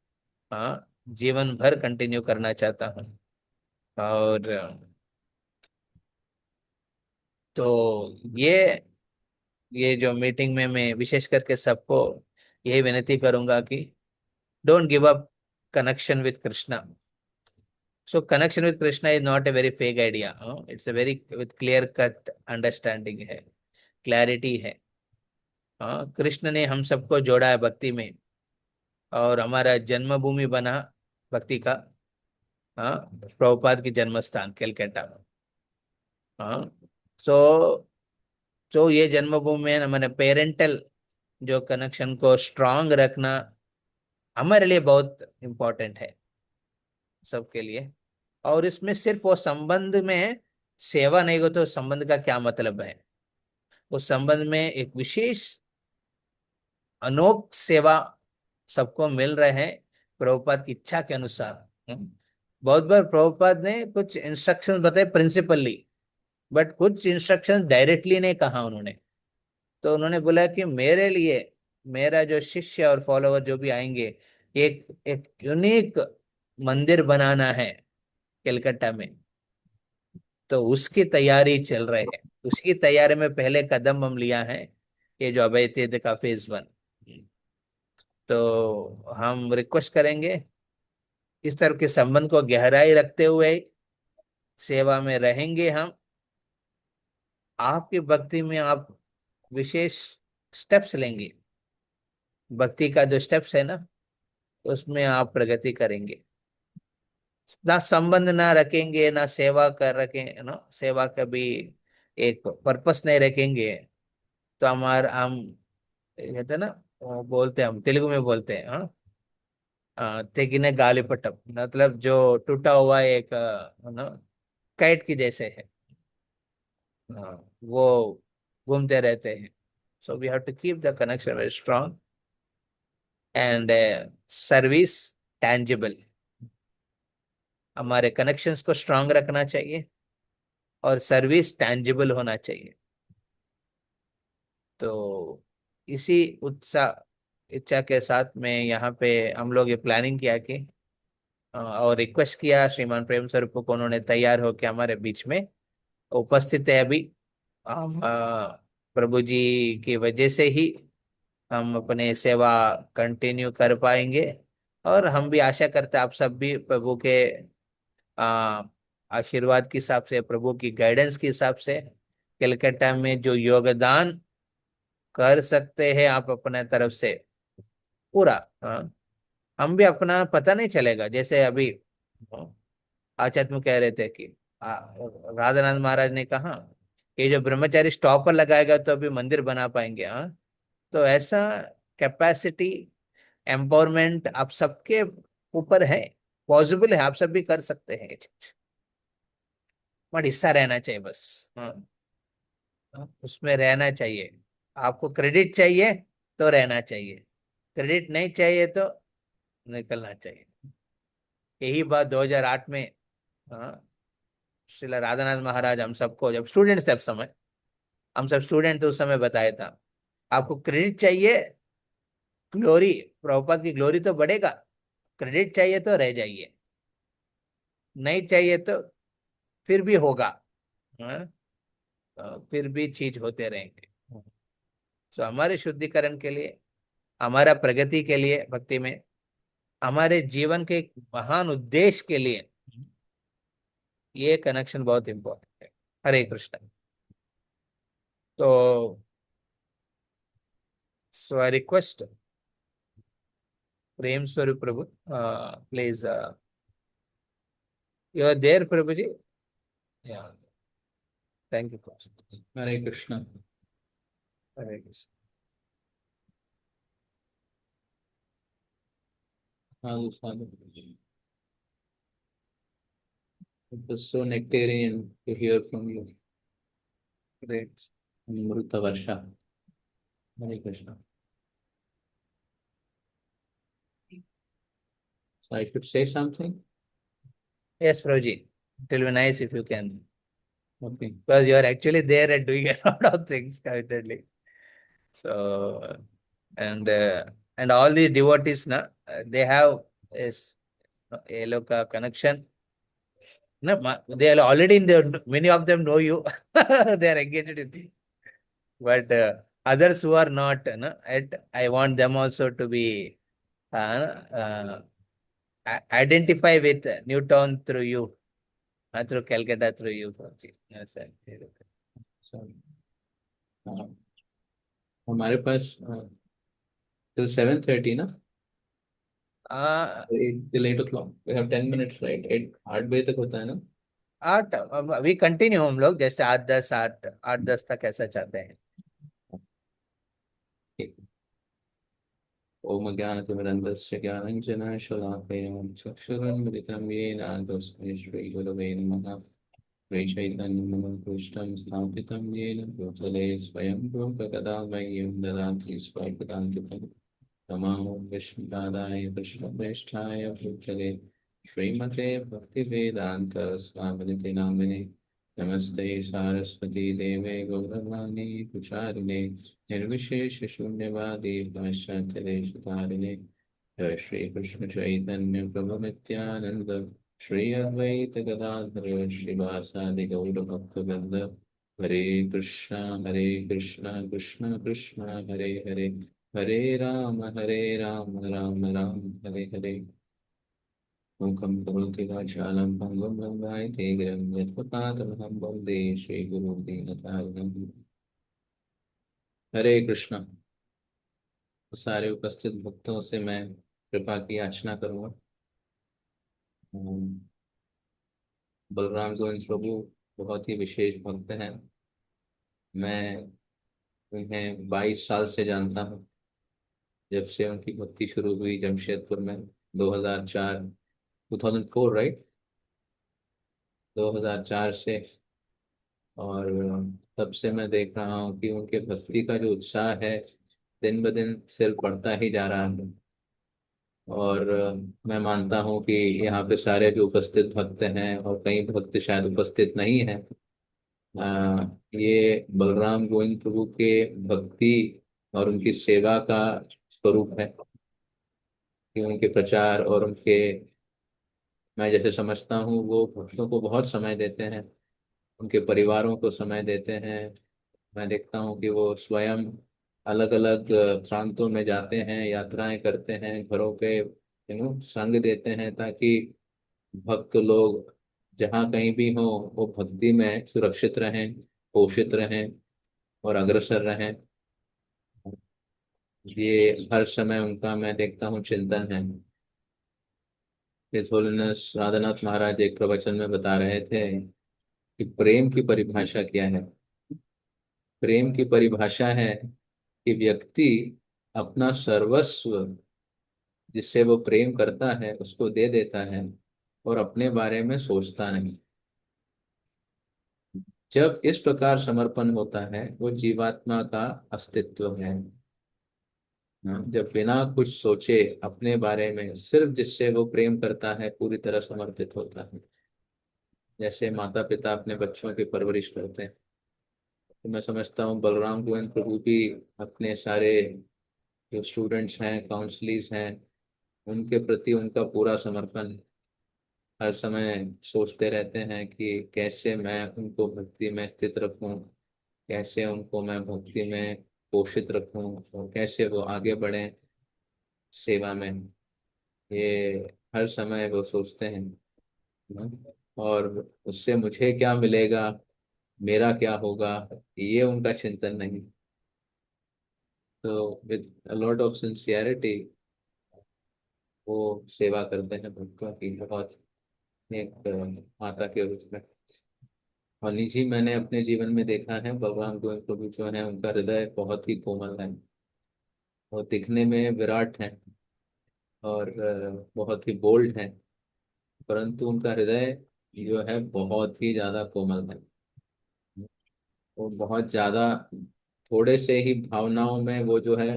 जीवन भर कंटिन्यू करना चाहता हूँ। और तो ये जो मीटिंग में मैं विशेष करके सबको यही विनती करूंगा कि don't give up connection with Krishna. So connection with Krishna is not a very fake idea, it's a very with clear cut understanding है, क्लैरिटी है। हाँ, कृष्ण ने हम सबको जोड़ा है भक्ति में, और हमारा जन्मभूमि बना भक्ति का, हाँ, प्रभुपाद की जन्म स्थान कलकत्ता। हाँ, सो तो ये जन्मभूमि में मैंने पेरेंटल जो कनेक्शन को स्ट्रांग रखना हमारे लिए बहुत इम्पोर्टेंट है, सबके लिए। और इसमें सिर्फ वो संबंध में सेवा नहीं हो तो संबंध का क्या मतलब है। उस संबंध में एक विशेष अनोख सेवा सबको मिल रहे हैं प्रभुपाद की इच्छा के अनुसार। बहुत बार प्रभुपाद ने कुछ इंस्ट्रक्शंस बताए प्रिंसिपली, बट कुछ इंस्ट्रक्शंस डायरेक्टली नहीं कहा उन्होंने। तो उन्होंने बोला कि मेरे लिए, मेरा जो शिष्य और फॉलोवर जो भी आएंगे, एक एक यूनिक मंदिर बनाना है कलकत्ता में। तो उसकी तैयारी चल रही है, उसकी तैयारी में पहले कदम हम लिया है, ये जो अभय तीर्थ का फेज 1। तो हम रिक्वेस्ट करेंगे इस तरह के संबंध को गहराई रखते हुए सेवा में रहेंगे हम। आपकी भक्ति में आप विशेष स्टेप्स लेंगे, भक्ति का जो स्टेप्स है ना, उसमें आप प्रगति करेंगे। ना संबंध ना रखेंगे, ना सेवा कर रखें ना, सेवा का भी एक पर्पस नहीं रखेंगे, तो हमारा हम कहते हैं ना, वो बोलते हैं, हम तेलुगु में बोलते हैं, हाँ, तेगिने गालिपटम, मतलब जो टूटा हुआ एक ना काइट की जैसे है। हाँ, वो घूमते रहते हैं। So we have to keep the connection very strong and service tangible. हमारे कनेक्शंस को स्ट्रांग रखना चाहिए और सर्विस टैंजिबल होना चाहिए। तो इसी उत्साह इच्छा के साथ में यहाँ पे हम लोग ये प्लानिंग किया कि और रिक्वेस्ट किया श्रीमान प्रेम स्वरूप को, उन्होंने तैयार होकर हमारे बीच में उपस्थित है अभी। हम प्रभु जी की वजह से ही हम अपने सेवा कंटिन्यू कर पाएंगे। और हम भी आशा करते हैं आप सब भी प्रभु के आ, आशीर्वाद के हिसाब से, प्रभु की गाइडेंस के हिसाब से कलकत्ता में जो योगदान कर सकते हैं आप अपने तरफ से पूरा, हम भी अपना पता नहीं चलेगा। जैसे अभी आचार्य में कह रहे थे कि राधानंद महाराज ने कहा ये जो ब्रह्मचारी स्टॉपर लगाएगा तो अभी मंदिर बना पाएंगे। हाँ, तो ऐसा कैपेसिटी, एम्पावरमेंट आप सबके ऊपर है, पॉसिबल है, आप सब भी कर सकते हैं ये चीज, बट हिस्सा रहना चाहिए बस। हाँ, उसमें रहना चाहिए। आपको क्रेडिट चाहिए तो रहना चाहिए, क्रेडिट नहीं चाहिए तो निकलना चाहिए। यही बात 2008 में, हाँ, श्रीला राधानाथ महाराज हम सबको, जब स्टूडेंट्स थे उस समय, हम सब स्टूडेंट थे उस समय, बताया था आपको क्रेडिट चाहिए, ग्लोरी, प्रभुपाद की ग्लोरी तो बढ़ेगा, क्रेडिट चाहिए तो रह जाइए, नहीं चाहिए तो फिर भी होगा। हाँ, फिर भी चीज होते रहेंगे। तो हमारे शुद्धिकरण के लिए, हमारा प्रगति के लिए भक्ति में, हमारे जीवन के एक महान उद्देश्य के लिए ये कनेक्शन बहुत इंपॉर्टेंट है। हरे कृष्ण। तो सो आई request Prem Swaroop Prabhu, please, you are there Prabhu ji. Thank you. Hare Krishna. Hare Krishna. साधु साधु। It was so nectarian to hear from you. Great. Amrita Varsha. Hare Krishna. So I should say something? Yes, Prabhuji. It will be nice if you can. Okay. Because you are actually there and doing a lot of things currently. So, and uh, and all these devotees, na, they have is a local connection. No, they are already in the, many of them know you. They are engaged with you. But others who are not, no, I want them also to be uh, identify with Newton through you, through Calcutta through you. Prabhuji. Yes, sir. So, हमारे पास till 7:30 ना? Uh, 8 till 8 o'clock. We have 10 minutes, right? 8 बजे तक होता है ना? 8, we continue, हम लोग जैसे 8-10, 8-10 तक ऐसा चाहते हैं। ओम ज्ञानतिमिरन्धस्य ज्ञानञ्जनशलाकया चक्षुरुन्मिलितं येन तस्मै श्रीगुरवे नमः। श्रीचैतन्यमनोभीष्टं स्थापितं येन भूतले स्वयं रूपकदा मह्यं ददाति स्वपदान्तिकं। नमो विष्णुपादाय कृष्णप्रेष्ठाय भूतले श्रीमते भक्तिवेदान्त स्वामिनिति नामिने। नमस्ते सारस्वती देवे गौरवाणी कुचारिणे निर्विशेष शून्यवादी पाश्चात्यदेशतारिणे। जय श्री कृष्ण चैतन्य प्रभु नित्यानंद श्री अद्वैत गदाधर श्रीवासादि गौर भक्तवृंद। हरे कृष्ण कृष्ण कृष्ण हरे हरे, हरे राम राम राम हरे हरे। मूकं करोति वाचालं पङ्गुं लङ्घयते गिरिं यत्कृपातमहं वन्दे श्रीगुरुं दीनतारिणम्। हरे कृष्ण। सारे उपस्थित भक्तों से मैं कृपा की याचना करूंगा। बलराम गोविंद प्रभु बहुत ही विशेष भक्त हैं। मैं उन्हें 22 साल से जानता हूँ, जब से उनकी भक्ति शुरू हुई जमशेदपुर में 2004, 2004 राइट, 2004 से। और तब से मैं देख रहा हूँ कि उनके भक्ति का जो उत्साह है दिन ब दिन सिर बढ़ता ही जा रहा है। और मैं मानता हूँ कि यहाँ पे सारे जो उपस्थित भक्त हैं और कई भक्त शायद उपस्थित नहीं हैं, ये बलराम गोविंद प्रभु के भक्ति और उनकी सेवा का स्वरूप है। कि उनके प्रचार और उनके, मैं जैसे समझता हूँ, वो भक्तों को बहुत समय देते हैं, उनके परिवारों को समय देते हैं। मैं देखता हूँ कि वो स्वयं अलग अलग प्रांतों में जाते हैं, यात्राएं करते हैं, घरों पे संग देते हैं, ताकि भक्त लोग जहाँ कहीं भी हों वो भक्ति में सुरक्षित रहें, पोषित रहें और अग्रसर रहें। ये हर समय उनका मैं देखता हूँ चिंतन है। इस होलिनेस राधानाथ महाराज एक प्रवचन में बता रहे थे कि प्रेम की परिभाषा क्या है। प्रेम की परिभाषा है कि व्यक्ति अपना सर्वस्व जिससे वो प्रेम करता है उसको दे देता है और अपने बारे में सोचता नहीं। जब इस प्रकार समर्पण होता है वो जीवात्मा का अस्तित्व है। हाँ, जब बिना कुछ सोचे अपने बारे में सिर्फ जिससे वो प्रेम करता है पूरी तरह समर्पित होता है। जैसे माता पिता अपने बच्चों की परवरिश करते हैं, तो मैं समझता हूँ बलराम गोविंद प्रभु भी अपने सारे जो स्टूडेंट्स हैं, काउंसलीज हैं, उनके प्रति उनका पूरा समर्पण हर समय सोचते रहते हैं कि कैसे मैं उनको भक्ति में स्थित रखूं, कैसे उनको मैं भक्ति में पोषित रखूं, और कैसे वो आगे बढ़ें सेवा में। ये हर समय वो सोचते हैं ना। और उससे मुझे क्या मिलेगा, मेरा क्या होगा, ये उनका चिंतन नहीं। तो with a lot of sincerity वो सेवा करते हैं भक्तों की, बहुत एक माता के रूप में। और निजी मैंने अपने जीवन में देखा है भगवान गोविंद प्रभु जो है उनका हृदय बहुत ही कोमल है। वो दिखने में विराट है और बहुत ही बोल्ड है, परंतु उनका हृदय जो है बहुत ही ज्यादा कोमल है। वो बहुत ज्यादा थोड़े से ही भावनाओं में वो जो है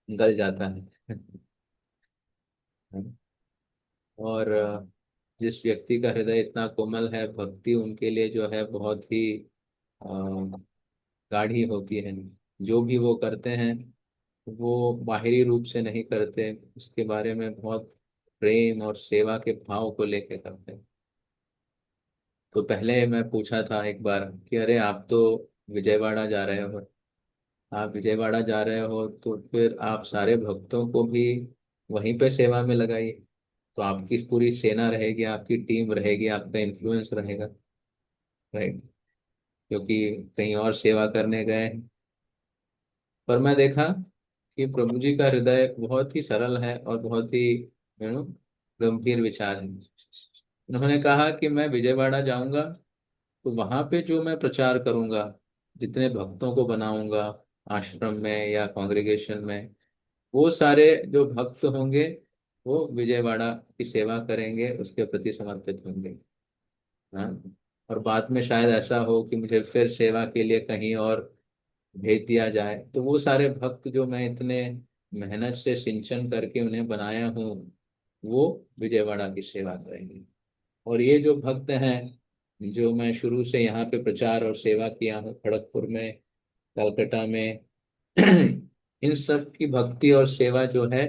गल जाता है। और जिस व्यक्ति का हृदय इतना कोमल है, भक्ति उनके लिए जो है बहुत ही अ, गाढ़ी होती है। जो भी वो करते हैं वो बाहरी रूप से नहीं करते, उसके बारे में बहुत प्रेम और सेवा के भाव को लेकर करते हैं। तो पहले मैं पूछा था एक बार कि अरे आप तो विजयवाड़ा जा रहे हो, आप विजयवाड़ा जा रहे हो तो फिर आप सारे भक्तों को भी वहीं पे सेवा में लगाइए, तो आपकी पूरी सेना रहेगी, आपकी टीम रहेगी, आपका इन्फ्लुएंस रहेगा, राइट, क्योंकि कहीं और सेवा करने गए हैं। पर मैं देखा कि प्रभु जी का हृदय बहुत ही सरल है और बहुत ही गंभीर विचार है। उन्होंने कहा कि मैं विजयवाड़ा जाऊंगा तो वहां पे जो मैं प्रचार करूंगा, जितने भक्तों को बनाऊंगा आश्रम में या कॉन्ग्रेगेशन में, वो सारे जो भक्त होंगे वो विजयवाड़ा की सेवा करेंगे, उसके प्रति समर्पित होंगे। हाँ। और बाद में शायद ऐसा हो कि मुझे फिर सेवा के लिए कहीं और भेज दिया जाए, तो वो सारे भक्त जो मैं इतने मेहनत से सिंचन करके उन्हें बनाया हूँ वो विजयवाड़ा की सेवा करेंगे। और ये जो भक्त हैं जो मैं शुरू से यहाँ पे प्रचार और सेवा किया हूँ खड़गपुर में, कलकत्ता में, इन सब की भक्ति और सेवा जो है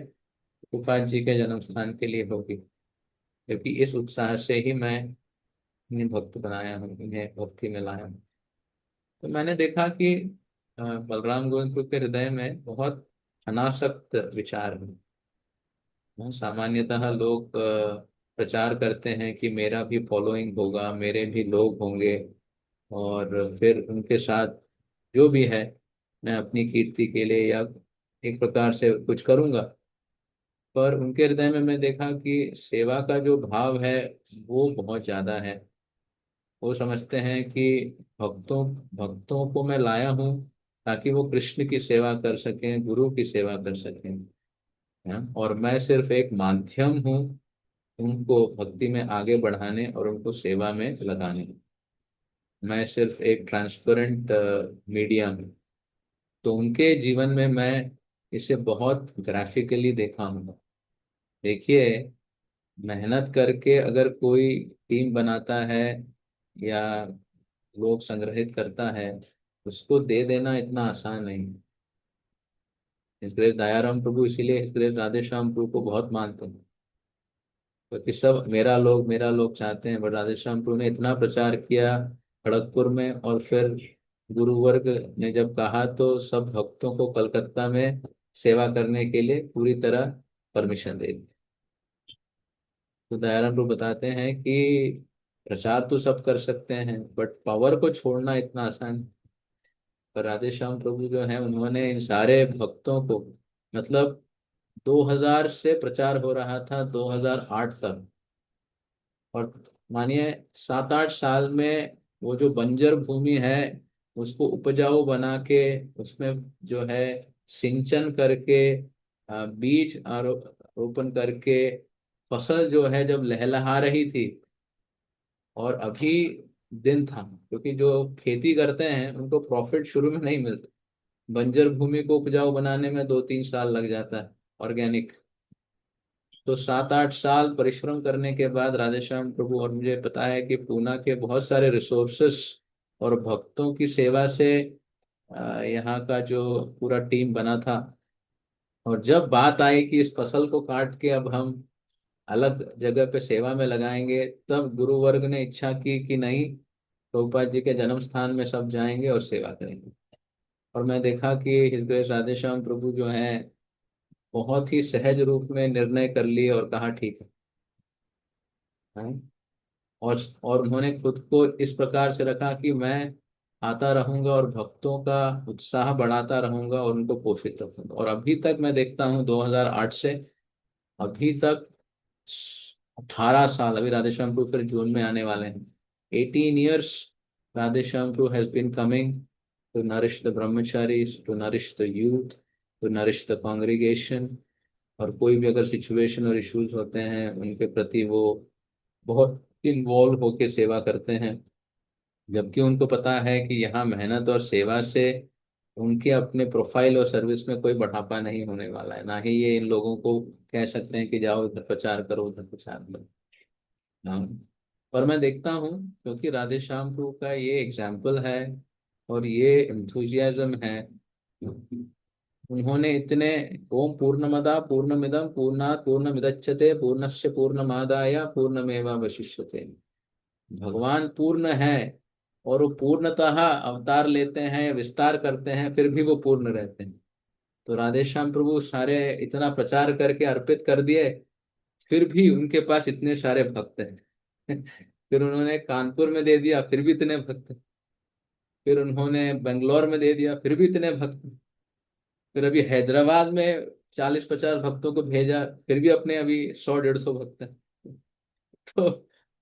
गोपाल जी के जन्म स्थान के लिए होगी, क्योंकि इस उत्साह से ही मैं इन्हें भक्त बनाया हूँ, इन्हें भक्ति में लाया हूँ। तो मैंने देखा कि बलराम गोविंद के हृदय में बहुत अनासक्त विचार है। सामान्यतः लोग प्रचार करते हैं कि मेरा भी फॉलोइंग होगा, मेरे भी लोग होंगे, और फिर उनके साथ जो भी है मैं अपनी कीर्ति के लिए या एक प्रकार से कुछ करूंगा। पर उनके हृदय में मैं देखा कि सेवा का जो भाव है वो बहुत ज्यादा है। वो समझते हैं कि भक्तों भक्तों को मैं लाया हूँ ताकि वो कृष्ण की सेवा कर सकें, गुरु की सेवा कर सकें। और मैं सिर्फ एक माध्यम हूँ उनको भक्ति में आगे बढ़ाने और उनको सेवा में लगाने। मैं सिर्फ एक ट्रांसपेरेंट मीडियम हूँ। तो उनके जीवन में मैं इसे बहुत ग्राफिकली देखा हूँ। देखिए, मेहनत करके अगर कोई टीम बनाता है या लोग संग्रहित करता है, उसको दे देना इतना आसान नहीं। इसलिए दयाराम प्रभु इसीलिए इसलिए राधे श्याम प्रभु को बहुत मानते हैं, क्योंकि सब मेरा लोग चाहते हैं। बट राधे श्याम प्रभु ने इतना प्रचार किया खड़गपुर में, और फिर गुरुवर्ग ने जब कहा तो सब भक्तों को कलकत्ता में सेवा करने के लिए पूरी तरह परमिशन दे दी। तो दयाराम प्रभु बताते हैं कि प्रचार तो सब कर सकते हैं बट पावर को छोड़ना इतना आसान नहीं। पर राधे श्याम प्रभु जो है उन्होंने इन सारे भक्तों को, मतलब 2000 से प्रचार हो रहा था 2008 तक, और मानिए 7-8 साल में वो जो बंजर भूमि है उसको उपजाऊ बना के उसमें जो है सिंचन करके, बीज रोपण करके, फसल जो है जब लहलहा रही थी, और अभी दिन था, क्योंकि जो खेती करते हैं उनको प्रॉफिट शुरू में नहीं मिलता। बंजर भूमि को उपजाऊ बनाने में 2-3 साल लग जाता है ऑर्गेनिक। तो 7-8 साल परिश्रम करने के बाद राधेश्याम प्रभु और मुझे पता है कि पूना के बहुत सारे रिसोर्सेस और भक्तों की सेवा से यहाँ का जो पूरा टीम बना था। और जब बात आई कि इस फसल को काट के अब हम अलग जगह पे सेवा में लगाएंगे, तब गुरु वर्ग ने इच्छा की कि नहीं, प्रभुपाद जी के जन्म स्थान में सब जाएंगे और सेवा करेंगे। और मैं देखा कि हिज ग्रेस राधेश्याम प्रभु जो है बहुत ही सहज रूप में निर्णय कर लिए और कहा ठीक है। और उन्होंने खुद को इस प्रकार से रखा कि मैं आता रहूंगा और भक्तों का उत्साह बढ़ाता रहूंगा और उनको पोषित रखूंगा। और अभी तक मैं देखता हूँ 2008 से अभी तक 18 साल, अभी राधेश्याम प्रभु फिर जून में आने वाले हैं, 18 years Radheshyam Prabhu has been coming to nourish the brahmacharis, to nourish the youth, to nourish the congregation. और कोई भी अगर सिचुएशन और इश्यूज होते हैं उनके प्रति वो बहुत इन्वॉल्व होके सेवा करते हैं। जबकि उनको पता है कि यहाँ मेहनत और सेवा से उनके अपने प्रोफाइल और सर्विस में कोई बढ़ापा नहीं होने वाला है, ना ही ये इन लोगों को कह सकते हैं कि जाओ इधर प्रचार करो उधर प्रचार करो। हाँ। पर मैं देखता हूँ, क्योंकि राधे श्याम प्रभु का ये एग्जाम्पल है और ये एंथुजियाज्म है। उन्होंने इतने, ओम पूर्णमदा पूर्णमिदम पूर्णात् पूर्णमिदच्यते पूर्णस्य पूर्णमादाय पूर्णमेवावशिष्यते। भगवान पूर्ण है और वो पूर्णतः अवतार लेते हैं, विस्तार करते हैं, फिर भी वो पूर्ण रहते हैं। तो राधेश्याम प्रभु सारे इतना प्रचार करके अर्पित कर दिए, फिर भी उनके पास इतने सारे भक्त हैं। फिर उन्होंने कानपुर में दे दिया, फिर भी इतने भक्त। फिर उन्होंने बेंगलोर में दे दिया, फिर भी इतने भक्त। फिर अभी हैदराबाद में 40-50 भक्तों को भेजा, फिर भी अपने अभी 100-150 भक्त हैं। तो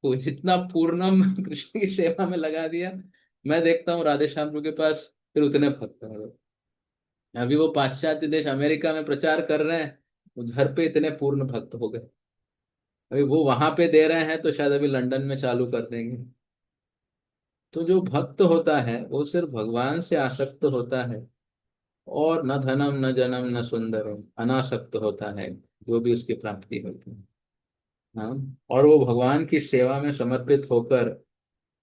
वो जितना पूर्णम कृष्ण की सेवा में लगा दिया, मैं देखता हूँ राधे श्याम प्रभु के पास फिर उतने भक्त हैं। अभी वो पाश्चात्य देश अमेरिका में प्रचार कर रहे हैं, उधर पे इतने पूर्ण भक्त हो गए। अभी वो वहां पे दे रहे हैं तो शायद अभी लंदन में चालू कर देंगे। तो जो भक्त होता है वो सिर्फ भगवान से आसक्त होता है, और न धनम न जनम न सुंदरम, अनासक्त होता है जो भी उसकी प्राप्ति होती है। हाँ। और वो भगवान की सेवा में समर्पित होकर,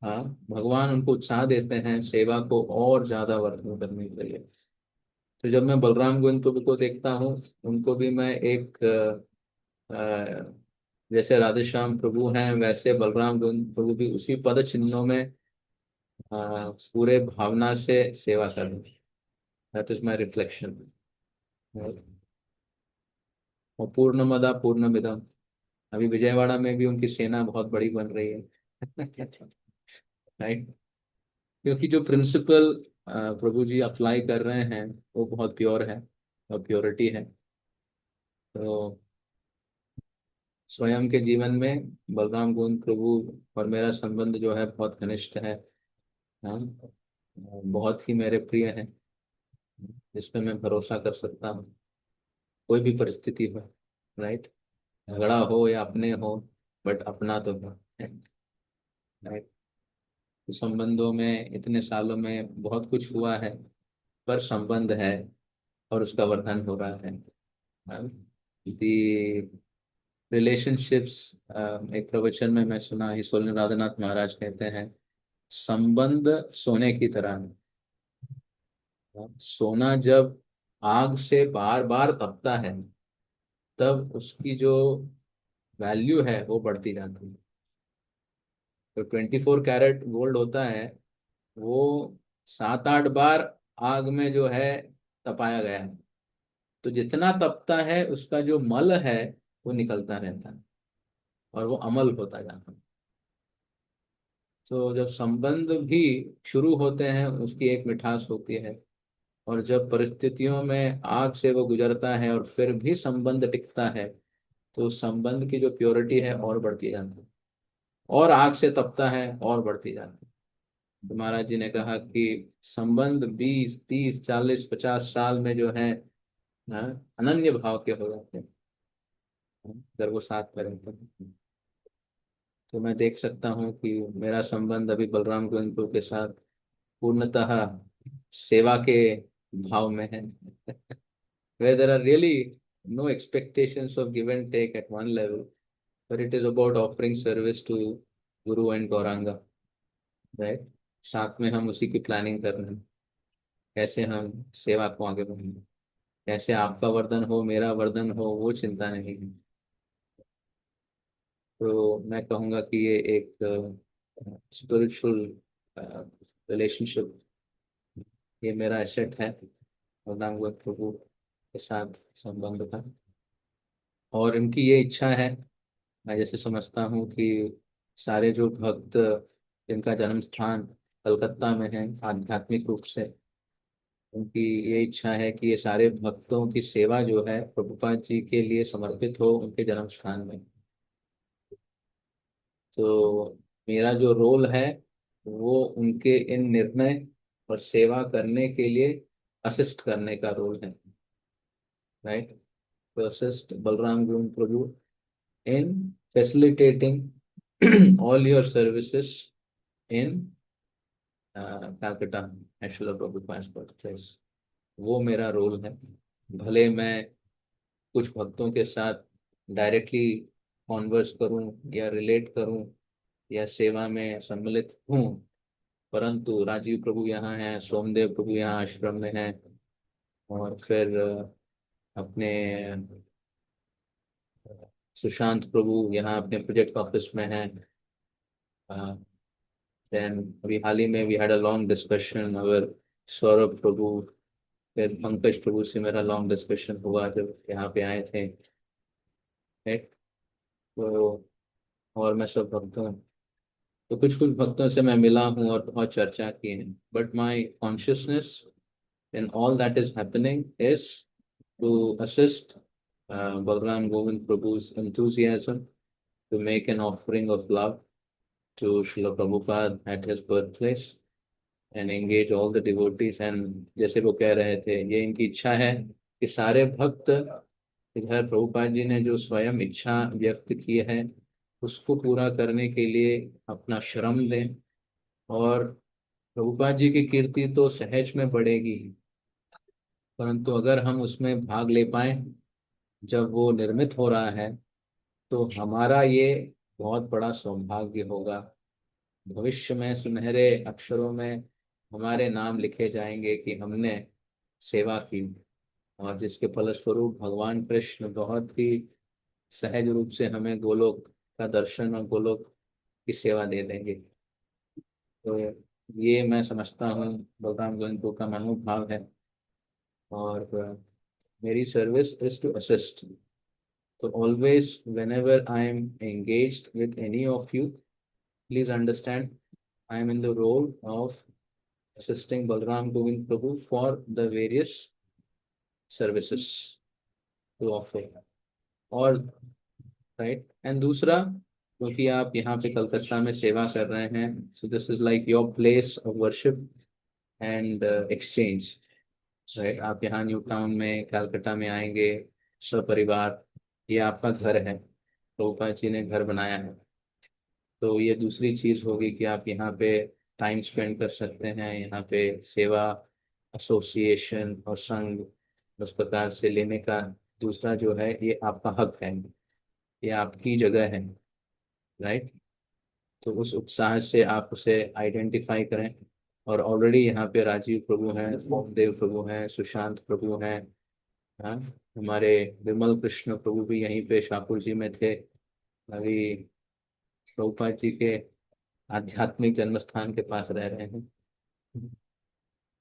हाँ, भगवान उनको उत्साह देते हैं सेवा को और ज्यादा वर्धन करने के लिए। तो जब मैं बलराम गोविंद प्रभु को देखता हूँ, उनको भी मैं एक जैसे राधेश्याम प्रभु हैं वैसे बलराम गोविंद प्रभु भी उसी पद चिन्हों में पूरे भावना से सेवा कर रहे हैं। That is my reflection. और पूर्णमदा पूर्णमिदम, अभी विजयवाड़ा में भी उनकी सेना बहुत बड़ी बन रही है। राइट। क्योंकि जो प्रिंसिपल प्रभु जी अप्लाई कर रहे हैं वो बहुत प्योर है और प्योरिटी है। तो स्वयं के जीवन में बलराम गोविंद प्रभु और मेरा संबंध जो है बहुत घनिष्ठ है। हाँ। बहुत ही मेरे प्रिय हैं, जिसपे मैं भरोसा कर सकता हूँ कोई भी परिस्थिति हो। राइट। झगड़ा हो या अपने हो, बट अपना तो है। राइट। तो संबंधों में इतने सालों में बहुत कुछ हुआ है, पर संबंध है और उसका वर्धन हो रहा है। दी रिलेशनशिप्स, एक प्रवचन में मैं सुना ही सोलन राधानाथ महाराज कहते हैं, संबंध सोने की तरह है। सोना जब आग से बार बार तपता है, तब उसकी जो वैल्यू है वो बढ़ती जाती है। तो 24 कैरेट गोल्ड होता है, वो 7-8 बार आग में जो है तपाया गया है। तो जितना तपता है उसका जो मल है वो निकलता रहता है और वो अमल होता जाता है। तो जब संबंध भी शुरू होते हैं उसकी एक मिठास होती है, और जब परिस्थितियों में आग से वो गुजरता है और फिर भी संबंध टिकता है, तो उस संबंध की जो प्योरिटी है और बढ़ती जाती है, और आग से तपता है और बढ़ती जाती है। तो महाराज जी ने कहा कि संबंध 20-30-40-50 साल में जो है हाँ, अनन्य भाव के हो जाते हैं, अगर वो साथ में रहते हैं। तो मैं देख सकता हूँ कि मेरा संबंध अभी बलराम गोविंदपुर के साथ पूर्णतः सेवा के भाव में है। where there are really no expectations of give and take at one level, but it is about offering service to Guru and Gauranga, right? साथ में हम उसी की प्लानिंग कर रहे हैं, कैसे हम सेवा को आगे बढ़ाएं, कैसे आपका वर्धन हो मेरा वर्धन हो, वो चिंता नहीं है। तो मैं कहूँगा कि ये एक स्पिरिचुअल रिलेशनशिप, ये मेरा एसेट है वरदान प्रभु के साथ संबंध का। और इनकी ये इच्छा है, मैं जैसे समझता हूँ कि सारे जो भक्त जिनका जन्म स्थान कलकत्ता में है आध्यात्मिक रूप से, उनकी ये इच्छा है कि ये सारे भक्तों की सेवा जो है प्रभुपाद जी के लिए समर्पित हो उनके जन्म स्थान में। तो मेरा जो रोल है वो उनके इन निर्णय और सेवा करने के लिए असिस्ट करने का रोल है, राइट? तो assist Balram Guru Prabhu in facilitating all your services in Calcutta at Srila Prabhupada's birthplace। वो मेरा रोल है। भले मैं कुछ भक्तों के साथ डायरेक्टली कॉन्वर्स करूं या रिलेट करूं या सेवा में सम्मिलित हूं, परंतु राजीव प्रभु यहाँ हैं, सोमदेव प्रभु यहाँ आश्रम में हैं, और फिर अपने सुशांत प्रभु यहाँ अपने प्रोजेक्ट ऑफिस में हैं। देन अभी हाल ही में we had a long discussion our Saurabh Prabhu, फिर पंकज प्रभु से मेरा लॉन्ग डिस्कशन हुआ जब यहाँ पे आए थे, right? तो और मैं सब भक्तों, तो कुछ कुछ भक्तों से मैं मिला हूँ और बहुत चर्चा की है, but my consciousness in all that is happening is to assist Balram Govind Prabhu's enthusiasm to make an offering of love to Srila Prabhupada at his birthplace and engage all the devotees। and जैसे वो कह रहे थे, ये इनकी इच्छा है कि सारे भक्त इधर प्रभुपाद जी ने जो स्वयं इच्छा व्यक्त की है उसको पूरा करने के लिए अपना श्रम दें। और प्रभुपाद जी की कीर्ति तो सहज में बढ़ेगी, परंतु अगर हम उसमें भाग ले पाए जब वो निर्मित हो रहा है, तो हमारा ये बहुत बड़ा सौभाग्य होगा। भविष्य में सुनहरे अक्षरों में हमारे नाम लिखे जाएंगे कि हमने सेवा की, और जिसके फलस्वरूप भगवान कृष्ण बहुत ही सहज रूप से हमें गोलोक का दर्शन और गोलोक की सेवा दे देंगे। तो ये मैं समझता हूँ बलराम गोविंद का मनोभाव है, और मेरी सर्विस इज टू असिस्ट। तो always whenever I am engaged with any of you, please understand I am in the role of assisting Balram Govind Prabhu for the various services to offer। और right, and दूसरा, क्योंकि आप यहाँ पे कलकत्ता में सेवा कर रहे हैं, so this is like your place of worship and exchange, right? आप यहाँ न्यू टाउन में कलकत्ता में आएंगे सपरिवार, ये आपका घर है, प्रभुपाद जी ने घर बनाया है। तो ये दूसरी चीज होगी कि आप यहाँ पे टाइम स्पेंड कर सकते हैं, यहाँ पे सेवा एसोसिएशन और संघ उस प्रकार से लेने का दूसरा जो है ये आपका हक है, ये आपकी जगह है, राइट? तो उस उत्साह से आप उसे आइडेंटिफाई करें। और ऑलरेडी यहाँ पे राजीव प्रभु हैं, ओमदेव प्रभु हैं, सुशांत प्रभु हैं, हाँ, हमारे विमल कृष्ण प्रभु भी यहीं पे शाहपुर जी में थे, अभी प्रभुपाद जी के आध्यात्मिक जन्म स्थान के पास रह रहे हैं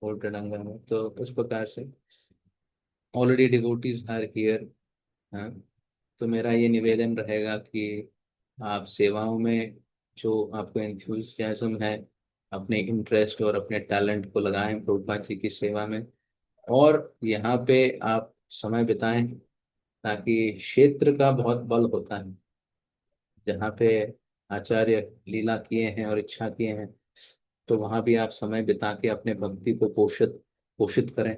ओल्टडंगा में। तो उस प्रकार से ऑलरेडी डिवोटीज आर हियर। हाँ, तो मेरा ये निवेदन रहेगा कि आप सेवाओं में जो आपको एंथुसियाज्म है, अपने इंटरेस्ट और अपने टैलेंट को लगाएं प्रभुपाद जी की सेवा में, और यहाँ पे आप समय बिताएं, ताकि क्षेत्र का बहुत बल होता है। जहाँ पे आचार्य लीला किए हैं और इच्छा किए हैं, तो वहाँ भी आप समय बिता के अपने भक्ति को पोषित पोषित करें।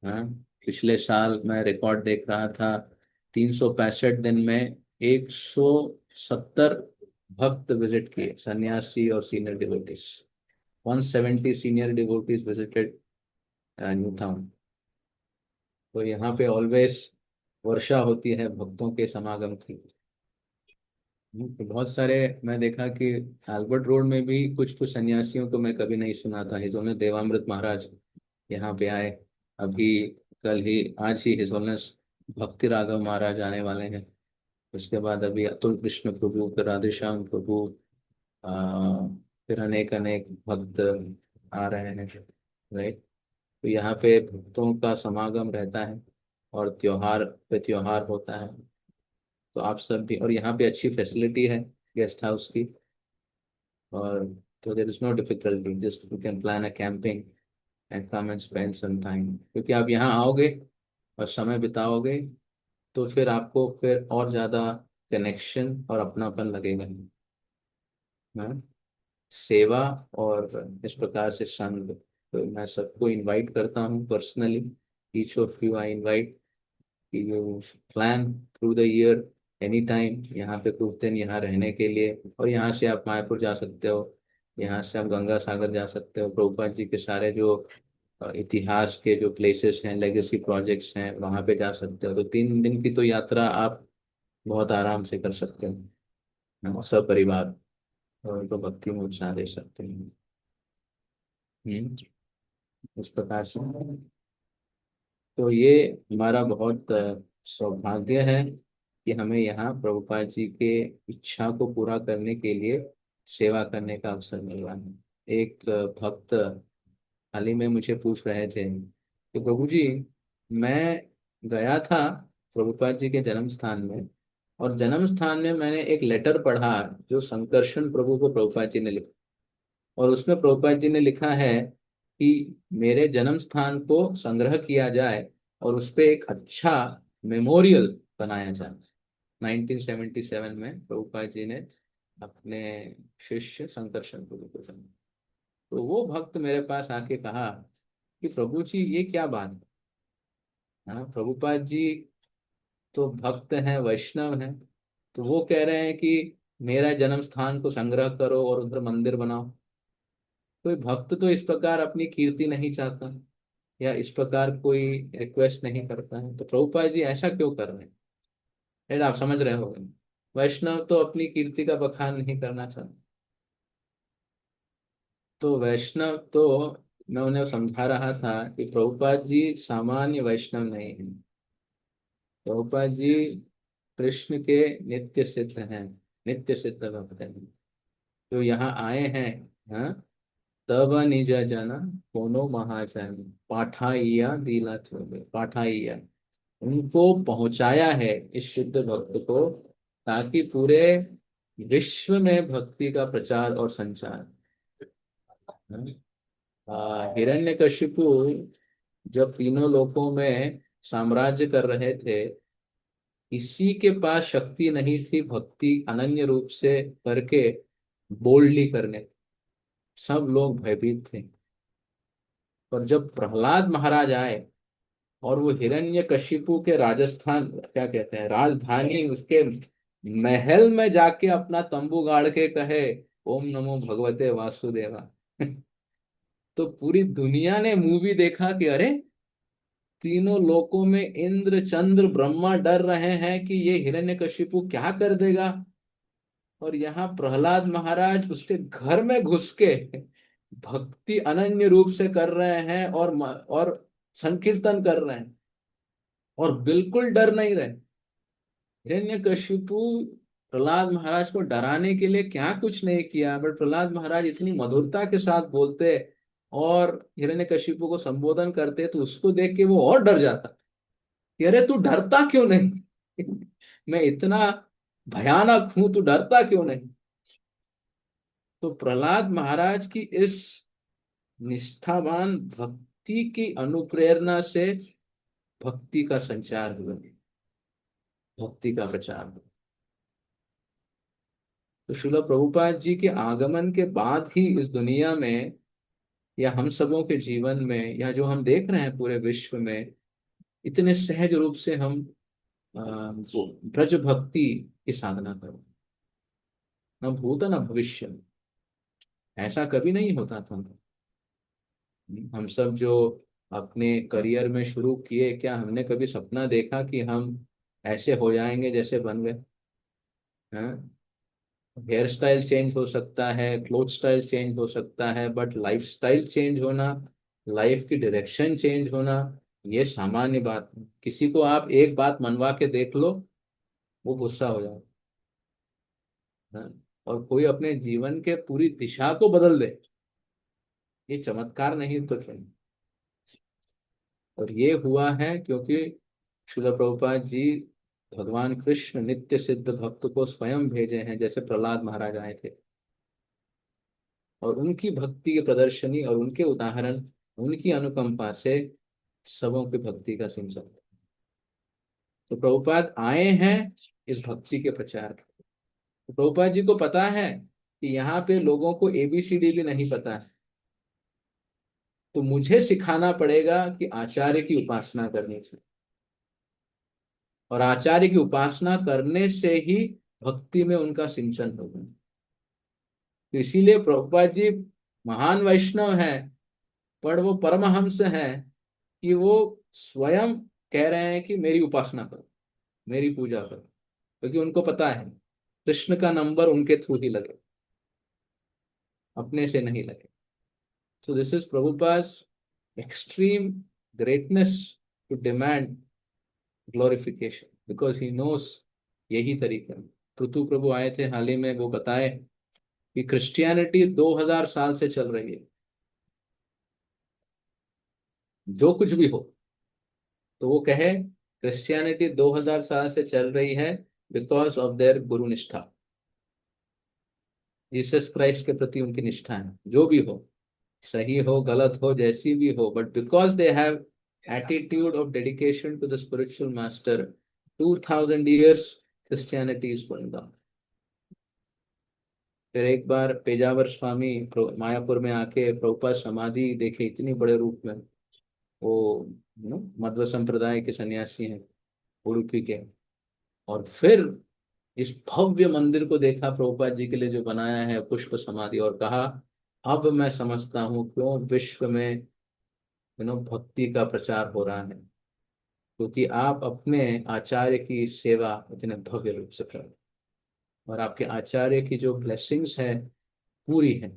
हाँ, पिछले साल मैं रिकॉर्ड देख रहा था, 365 दिन में 170 भक्त विजिट किए, सन्यासी और senior devotees. 170 senior devotees visited new town. तो यहाँ पे ऑलवेज वर्षा होती है भक्तों के समागम की। तो बहुत सारे, मैं देखा कि एल्बर्ट रोड में भी कुछ कुछ सन्यासियों को मैं कभी नहीं सुना था। हिज ऑनर देवामृत महाराज यहाँ पे आए अभी, कल ही, आज ही हिज ऑनर भक्ति राघव महाराज आने वाले हैं। उसके बाद अभी अतुल कृष्ण प्रभु, फिर राधेश्याम प्रभु, आ, फिर अनेक अनेक भक्त आ रहे हैं। राइट। तो यहाँ पे भक्तों का समागम रहता है और त्योहार पे त्योहार होता है। तो आप सब भी, और यहाँ पे अच्छी फैसिलिटी है गेस्ट हाउस की। और तो there is no difficulty, just you can plan a camping and come and spend some time. क्योंकि आप यहाँ आओगे और समय बिताओगे तो फिर आपको फिर और ज़्यादा कनेक्शन और अपनापन लगेगा। हाँ? सेवा और इस प्रकार से संग। तो मैं सबको इनवाइट करता हूँ personally, each of you I invite कि you plan through the year any time यहाँ पे कुछ दिन यहाँ रहने के लिए। और यहाँ से आप मायापुर जा सकते हो, यहाँ से आप गंगा सागर जा सकते हो, प्रभुपाद जी के सारे जो इतिहास के जो प्लेसेस हैं, लेगेसी प्रोजेक्ट्स हैं, वहाँ पे जा सकते हो। तो 3 दिन की तो यात्रा आप बहुत आराम से कर सकते हो, सब परिवार, और उनको भक्ति में उत्साह दे सकते हैं। हम्म, इस प्रकार से। तो ये हमारा बहुत सौभाग्य है कि हमें यहाँ प्रभुपाद जी के इच्छा को पूरा करने के लिए सेवा करने का अवसर मिल रहा है। एक भक्त हाल ही में मुझे पूछ रहे थे कि प्रभु जी, मैं गया था प्रभुपाद जी के जन्म स्थान में, और जन्म स्थान में मैंने एक लेटर पढ़ा जो संकर्षण प्रभु को प्रभुपाद जी ने लिखा। और उसमें प्रभुपाद जी ने लिखा है कि मेरे जन्म स्थान को संग्रह किया जाए और उस पे एक अच्छा मेमोरियल बनाया जाए। 1977 में प्रभुपाद जी ने अपने शिष्य संकर्षण प्रभु को समझा। तो वो भक्त मेरे पास आके कहा कि प्रभु जी ये क्या बात है, हाँ प्रभुपाद जी तो भक्त हैं, वैष्णव हैं, तो वो कह रहे हैं कि मेरा जन्म स्थान को संग्रह करो और उधर मंदिर बनाओ। कोई भक्त तो इस प्रकार अपनी कीर्ति नहीं चाहता, या इस प्रकार कोई रिक्वेस्ट नहीं करता है, तो प्रभुपाद जी ऐसा क्यों कर रहे हैं? शायद आप समझ रहे होंगे, वैष्णव तो अपनी कीर्ति का बखान नहीं करना चाहता। तो वैष्णव तो, मैं उन्हें समझा रहा था कि प्रभुपाद जी सामान्य वैष्णव नहीं है। प्रभुपाद जी कृष्ण के नित्य सिद्ध हैं, नित्य सिद्ध भक्त हैं, जो यहाँ आए हैं। हाँ, तब निज जन कोनो महाजन पाठाइया दिला चोले, पाठाइया, उनको पहुंचाया है इस शुद्ध भक्त को, ताकि पूरे विश्व में भक्ति का प्रचार और संचार। हिरण्यकशिपु जब तीनों लोकों में साम्राज्य कर रहे थे, किसी के पास शक्ति नहीं थी भक्ति अनन्य रूप से करके बोल्डली करने। सब लोग भयभीत थे। पर जब प्रहलाद महाराज आए और वो हिरण्यकशिपु के राजस्थान, क्या कहते हैं, राजधानी, उसके महल में जाके अपना तंबू गाड़ के कहे ओम नमो भगवते वासुदेवा तो पूरी दुनिया ने मूवी देखा कि अरे, तीनों लोकों में इंद्र चंद्र ब्रह्मा डर रहे हैं कि ये हिरण्यकशिपु क्या कर देगा। और यहाँ प्रहलाद महाराज उसके घर में घुस के भक्ति अनन्य रूप से कर रहे हैं और संकीर्तन कर रहे हैं, और बिल्कुल डर नहीं रहे। हिरण्यकशिपु प्रहलाद महाराज को डराने के लिए क्या कुछ नहीं किया, बट प्रहलाद महाराज इतनी मधुरता के साथ बोलते और हिरण्यकशिपु को संबोधन करते, तो उसको देख के वो और डर जाता कि अरे तू डरता क्यों नहीं मैं इतना भयानक हूं, तू डरता क्यों नहीं। तो प्रहलाद महाराज की इस निष्ठावान भक्ति की अनुप्रेरणा से भक्ति का संचार हुआ, भक्ति का प्रचार हुआ। तो श्रील प्रभुपाद जी के आगमन के बाद ही इस दुनिया में, या हम सबों के जीवन में, या जो हम देख रहे हैं पूरे विश्व में, इतने सहज रूप से हम वो ब्रज भक्ति की साधना करो। न भूत न भविष्य, ऐसा कभी नहीं होता था। हम सब जो अपने करियर में शुरू किए, क्या हमने कभी सपना देखा कि हम ऐसे हो जाएंगे जैसे बन गए? हाँ, हेयर स्टाइल चेंज हो सकता है, क्लोथ स्टाइल चेंज हो सकता है, बट लाइफ स्टाइल चेंज होना, लाइफ की डायरेक्शन चेंज होना, ये सामान्य बात है। किसी को आप एक बात मनवा के देख लो, वो गुस्सा हो जाए। हाँ, और कोई अपने जीवन के पूरी दिशा को बदल दे, ये चमत्कार नहीं तो क्या। और ये हुआ है क्योंकि श्रील प्रभुपाद जी भगवान कृष्ण नित्य सिद्ध भक्त को स्वयं भेजे हैं, जैसे प्रहलाद महाराज आए थे। और उनकी भक्ति की प्रदर्शनी और उनके उदाहरण, उनकी अनुकंपा से सबों की भक्ति का सिंचन। तो प्रभुपाद आए हैं इस भक्ति के प्रचार के। तो प्रभुपाद जी को पता है कि यहाँ पे लोगों को एबीसीडी भी नहीं पता है, तो मुझे सिखाना पड़ेगा कि आचार्य की उपासना करनी चाहिए, और आचार्य की उपासना करने से ही भक्ति में उनका सिंचन होगा। तो इसीलिए प्रभुपाद जी महान वैष्णव हैं, पर वो परमहंस हैं कि वो स्वयं कह रहे हैं कि मेरी उपासना करो, मेरी पूजा करो, क्योंकि उनको पता है कृष्ण का नंबर उनके थ्रू ही लगे, अपने से नहीं लगे। So this is Prabhupada's extreme greatness to demand glorification because he knows यही तरीका है। पृथु प्रभु आए थे हाल ही में, वो बताए कि क्रिश्चियनिटी 2000 साल से चल रही है, जो कुछ भी हो। तो वो कहे क्रिश्चियनिटी 2000 साल से चल रही है बिकॉज ऑफ देयर गुरु निष्ठा, जीसस क्राइस्ट के प्रति उनकी निष्ठा है। जो भी हो, सही हो गलत हो जैसी भी हो, but because they have attitude of dedication to the spiritual master, 2000 years Christianity is going on. फिर एक बार पेजावर स्वामी मायापुर में आके प्रभुपाद समाधि देखे, इतनी बड़े रूप में। वो मध्व संप्रदाय के सन्यासी हैं, उडुपी के। और फिर इस भव्य मंदिर को देखा प्रभुपाद जी के लिए जो बनाया है पुष्प समाधि, और कहा अब मैं समझता हूँ क्यों विश्व में भक्ति का प्रचार हो रहा है, क्योंकि आप अपने आचार्य की सेवा इतने भव्य रूप से कर रहे हैं, और आपके आचार्य की जो ब्लेसिंग्स है पूरी है,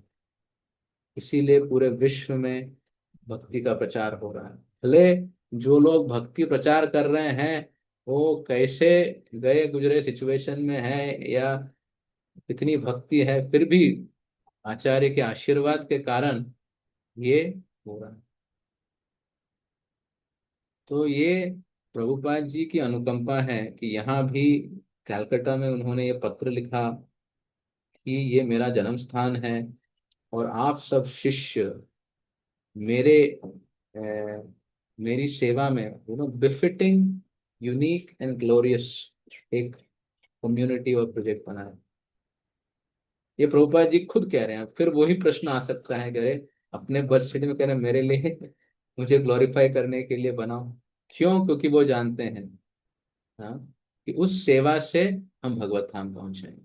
इसीलिए पूरे विश्व में भक्ति का प्रचार हो रहा है। भले जो लोग भक्ति प्रचार कर रहे हैं वो कैसे गए गुजरे सिचुएशन में है, या कितनी भक्ति है, फिर भी आचार्य के आशीर्वाद के कारण ये हो रहा है। तो ये प्रभुपाद जी की अनुकंपा है कि यहाँ भी कलकत्ता में उन्होंने ये पत्र लिखा कि ये मेरा जन्म स्थान है, और आप सब शिष्य मेरे मेरी सेवा में बिफिटिंग, यूनिक एंड ग्लोरियस एक कम्युनिटी और प्रोजेक्ट बनाए। ये प्रभुपाद जी खुद कह रहे हैं। फिर वही प्रश्न आ सकता है, कह रहे अपने बर्थ सर्टिफिकेट में कह रहे मेरे लिए मुझे ग्लोरीफाई करने के लिए बनाओ। क्यों? क्योंकि वो जानते हैं, हाँ, कि उस सेवा से हम भगवत धाम पहुंचे।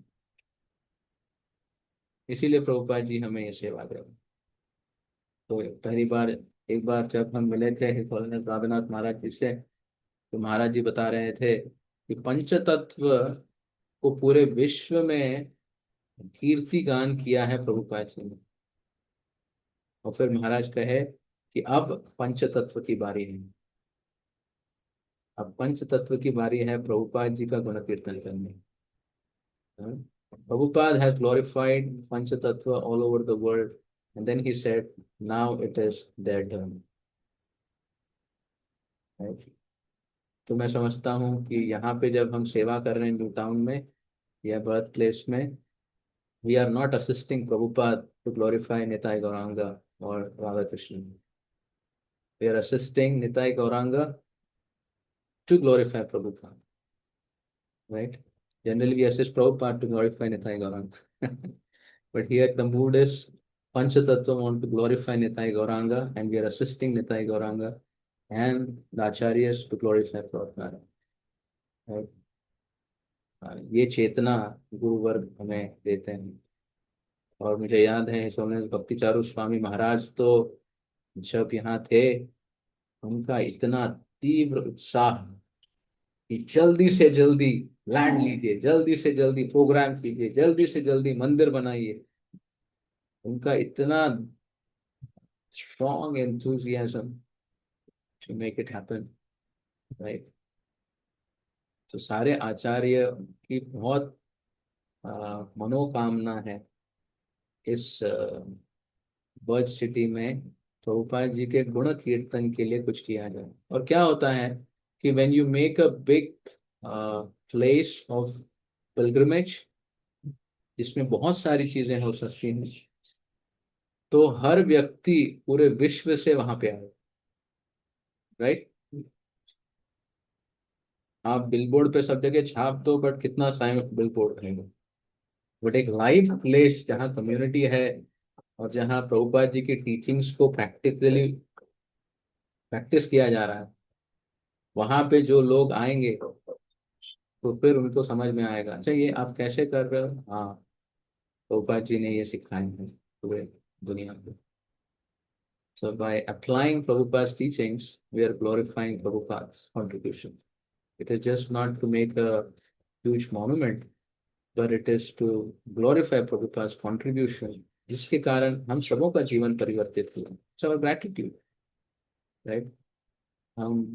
इसीलिए प्रभुपाद जी हमें ये सेवा दे। तो पहली बार, एक बार जब हम मिले थे हिज होलीनेस रघुनाथ महाराज जी से, तो महाराज जी बता रहे थे कि पंच तत्व को पूरे विश्व में कीर्ति गान किया है प्रभुपाद जी ने। और फिर महाराज कहे कि अब पंच तत्व की बारी है, अब पंच तत्व की बारी है प्रभुपाद जी का गुण कीर्तन करने। हाँ? Prabhupada has glorified Pancha Tattva all over the world, and then he said, now it is their turn. Right? तो मैं समझता हूँ कि यहाँ पे जब हम सेवा कर रहे हैं न्यू टाउन में या बर्थ प्लेस में, we are not assisting Prabhupada to glorify Nitai Gauranga और Radha Krishna, we are assisting Nitai Gauranga to glorify Prabhupada, right? Generally we assist Prabhupada to glorify Nitai Gauranga. But here the mood is Panchatattva want to glorify Nitai Gauranga, and we are assisting Nitai Gauranga and the acharyas to glorify Prabhupada. Right? ये चेतना गुरु वर्ग हमें देते हैं। और मुझे याद है स्वामी भक्ति चारू स्वामी महाराज तो जब यहाँ थे, उनका इतना तीव्र उत्साह कि जल्दी से जल्दी लैंड लीजिए, जल्दी से जल्दी प्रोग्राम कीजिए, जल्दी से जल्दी मंदिर बनाइए। उनका इतना strong enthusiasm to make it happen, right? तो सारे आचार्य की बहुत मनोकामना है इस बर्थ सिटी में प्रभुपाद जी के गुण कीर्तन के लिए कुछ किया जाए। और क्या होता है कि when you make a big place of pilgrimage, जिसमें बहुत सारी चीजें हो सकती हैं, तो हर व्यक्ति पूरे विश्व से वहां पे आए, राइट? आप बिलबोर्ड पे सब जगह छाप दो, बट कितना टाइम बिलबोर्ड रहेगा? बट एक लाइव प्लेस जहाँ कम्युनिटी है और जहाँ प्रभुपाद जी की टीचिंग्स को प्रैक्टिकली प्रैक्टिस किया जा रहा है, वहां पे जो लोग आएंगे तो फिर उनको समझ में आएगा, अच्छा ये आप कैसे कर रहे हो, हाँ प्रभुपाद जी ने ये सिखाए हैं पूरे दुनिया को। So by applying Prabhupada's teachings, we are glorifying Prabhupada's contribution. It is just not to make a huge monument, but it is to glorify Prabhupada's contribution, जिसके कारण हम सबों का जीवन परिवर्तित हुआ। It's our gratitude, right? हम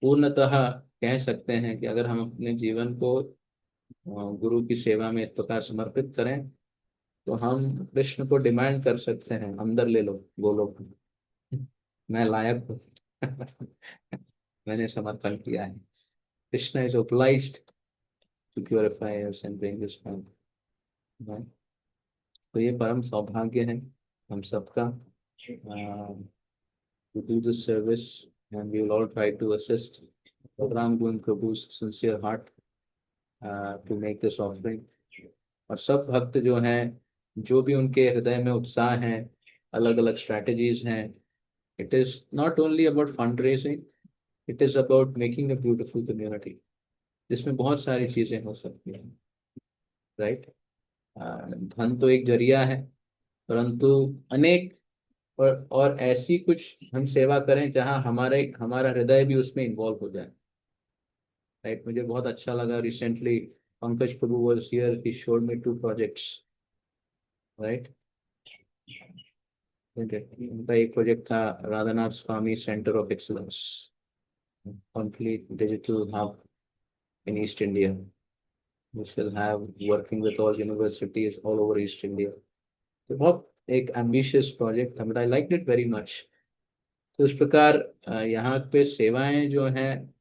पूर्णतः कह सकते हैं कि अगर हम अपने जीवन को गुरु की सेवा में इस प्रकार समर्पित करें, तो हम कृष्ण को डिमांड कर सकते हैं, अंदर ले लो गोलोक में, मैं लायक हूँ। मैंने समर्पण किया है। Krishna is obliged to purify us and bring us home, right? तो ये परम सौभाग्य है हम सबका, to do this service, and we will all try to assist Ram Govind Prabhu's sincere heart to make this offering। और सब भक्त जो हैं, जो भी उनके हृदय में उत्साह है, अलग अलग स्ट्रैटेजीज हैं, it is not only about fundraising, it is about making a beautiful community, जिसमें बहुत सारी चीजें हो सकती हैं, राइट? धन तो एक जरिया है, परंतु अनेक और ऐसी कुछ हम सेवा करें जहां हमारा हृदय भी उसमें इन्वॉल्व हो जाए, राइट? मुझे बहुत अच्छा लगा, recently Pankaj Prabhu was here, he showed me 2 projects, right? उनका एक प्रोजेक्ट था Radhanath Swami centre of excellence, complete digital hub in East India, which will have working with all universities all over East India. तो बहुत एक ambitious project था, but I liked it very much। तो इस प्रकार यहाँ पे सेवाएं जो हैं,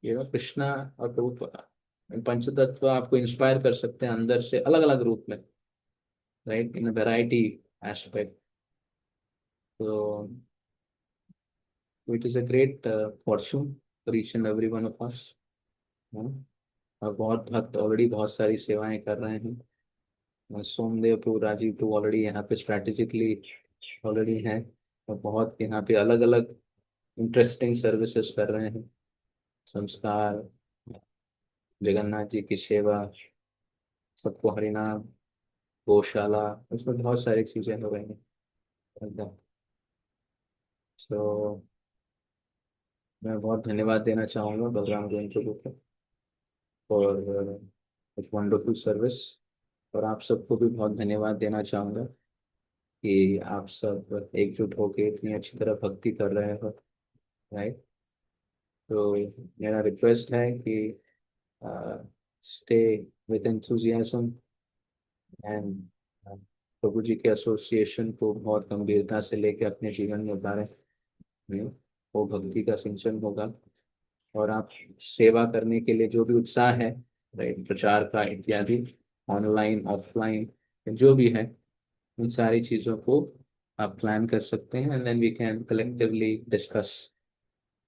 कृष्णा और प्रभु पंचतत्व आपको इंस्पायर कर सकते हैं अंदर से अलग अलग रूप में, राइट, इन वैरायटी एस्पेक्ट। तो it is a great Fortune for each and every one of us. और बहुत भक्त ऑलरेडी बहुत सारी सेवाएं कर रहे हैं। Somdev too Rajiv too already यहाँ पे स्ट्रैटेजिकली ऑलरेडी हैं, और बहुत यहाँ पे अलग अलग इंटरेस्टिंग सर्विसेज कर रहे हैं। संस्कार, जगन्नाथ जी की सेवा, सबको हरिनाम, गौशाला, उसमें बहुत सारी चीजें हो रही हैं। तो मैं बहुत धन्यवाद देना चाहूँगा बलराम गोविंद प्रभु को फॉर इट वंडरफुल सर्विस। और आप सबको भी बहुत धन्यवाद देना चाहूँगा कि आप सब एकजुट होकर इतनी अच्छी तरह भक्ति कर रहे हो, राइट? तो मेरा रिक्वेस्ट है कि स्टे विद एंथुजियाज्म एंड प्रभु जी के एसोसिएशन को बहुत गंभीरता से लेकर अपने जीवन में उतारें। वो भक्ति का सिंचन होगा, और आप सेवा करने के लिए जो भी उत्साह है, राइट, प्रचार का इत्यादि, ऑनलाइन ऑफलाइन जो भी है, उन सारी चीज़ों को आप प्लान कर सकते हैं, and then we can collectively discuss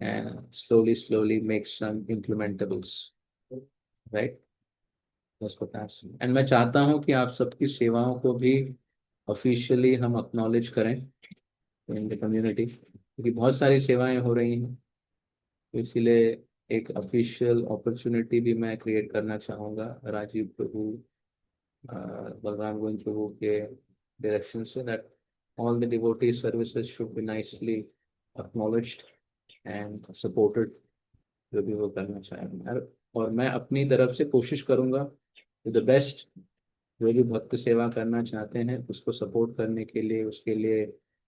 and slowly make some implementables, right? बस प्रकार से, एंड मैं चाहता हूँ कि आप सबकी सेवाओं को भी ऑफिशियली हम अक्नॉलेज करें इन द कम्युनिटी, क्योंकि बहुत सारी सेवाएं हो रही हैं, तो इसीलिए एक ऑफिशियल अपॉर्चुनिटी भी मैं क्रिएट करना चाहूँगा राजीव प्रभु, बलराम गोविंद प्रभु के डायरेक्शन से, that all the devotee services should be nicely acknowledged and supported, जो भी वो करना चाहें। और मैं अपनी तरफ से कोशिश करूंगा टू द बेस्ट, जो भी भक्त सेवा करना चाहते हैं उसको सपोर्ट करने के लिए, उसके लिए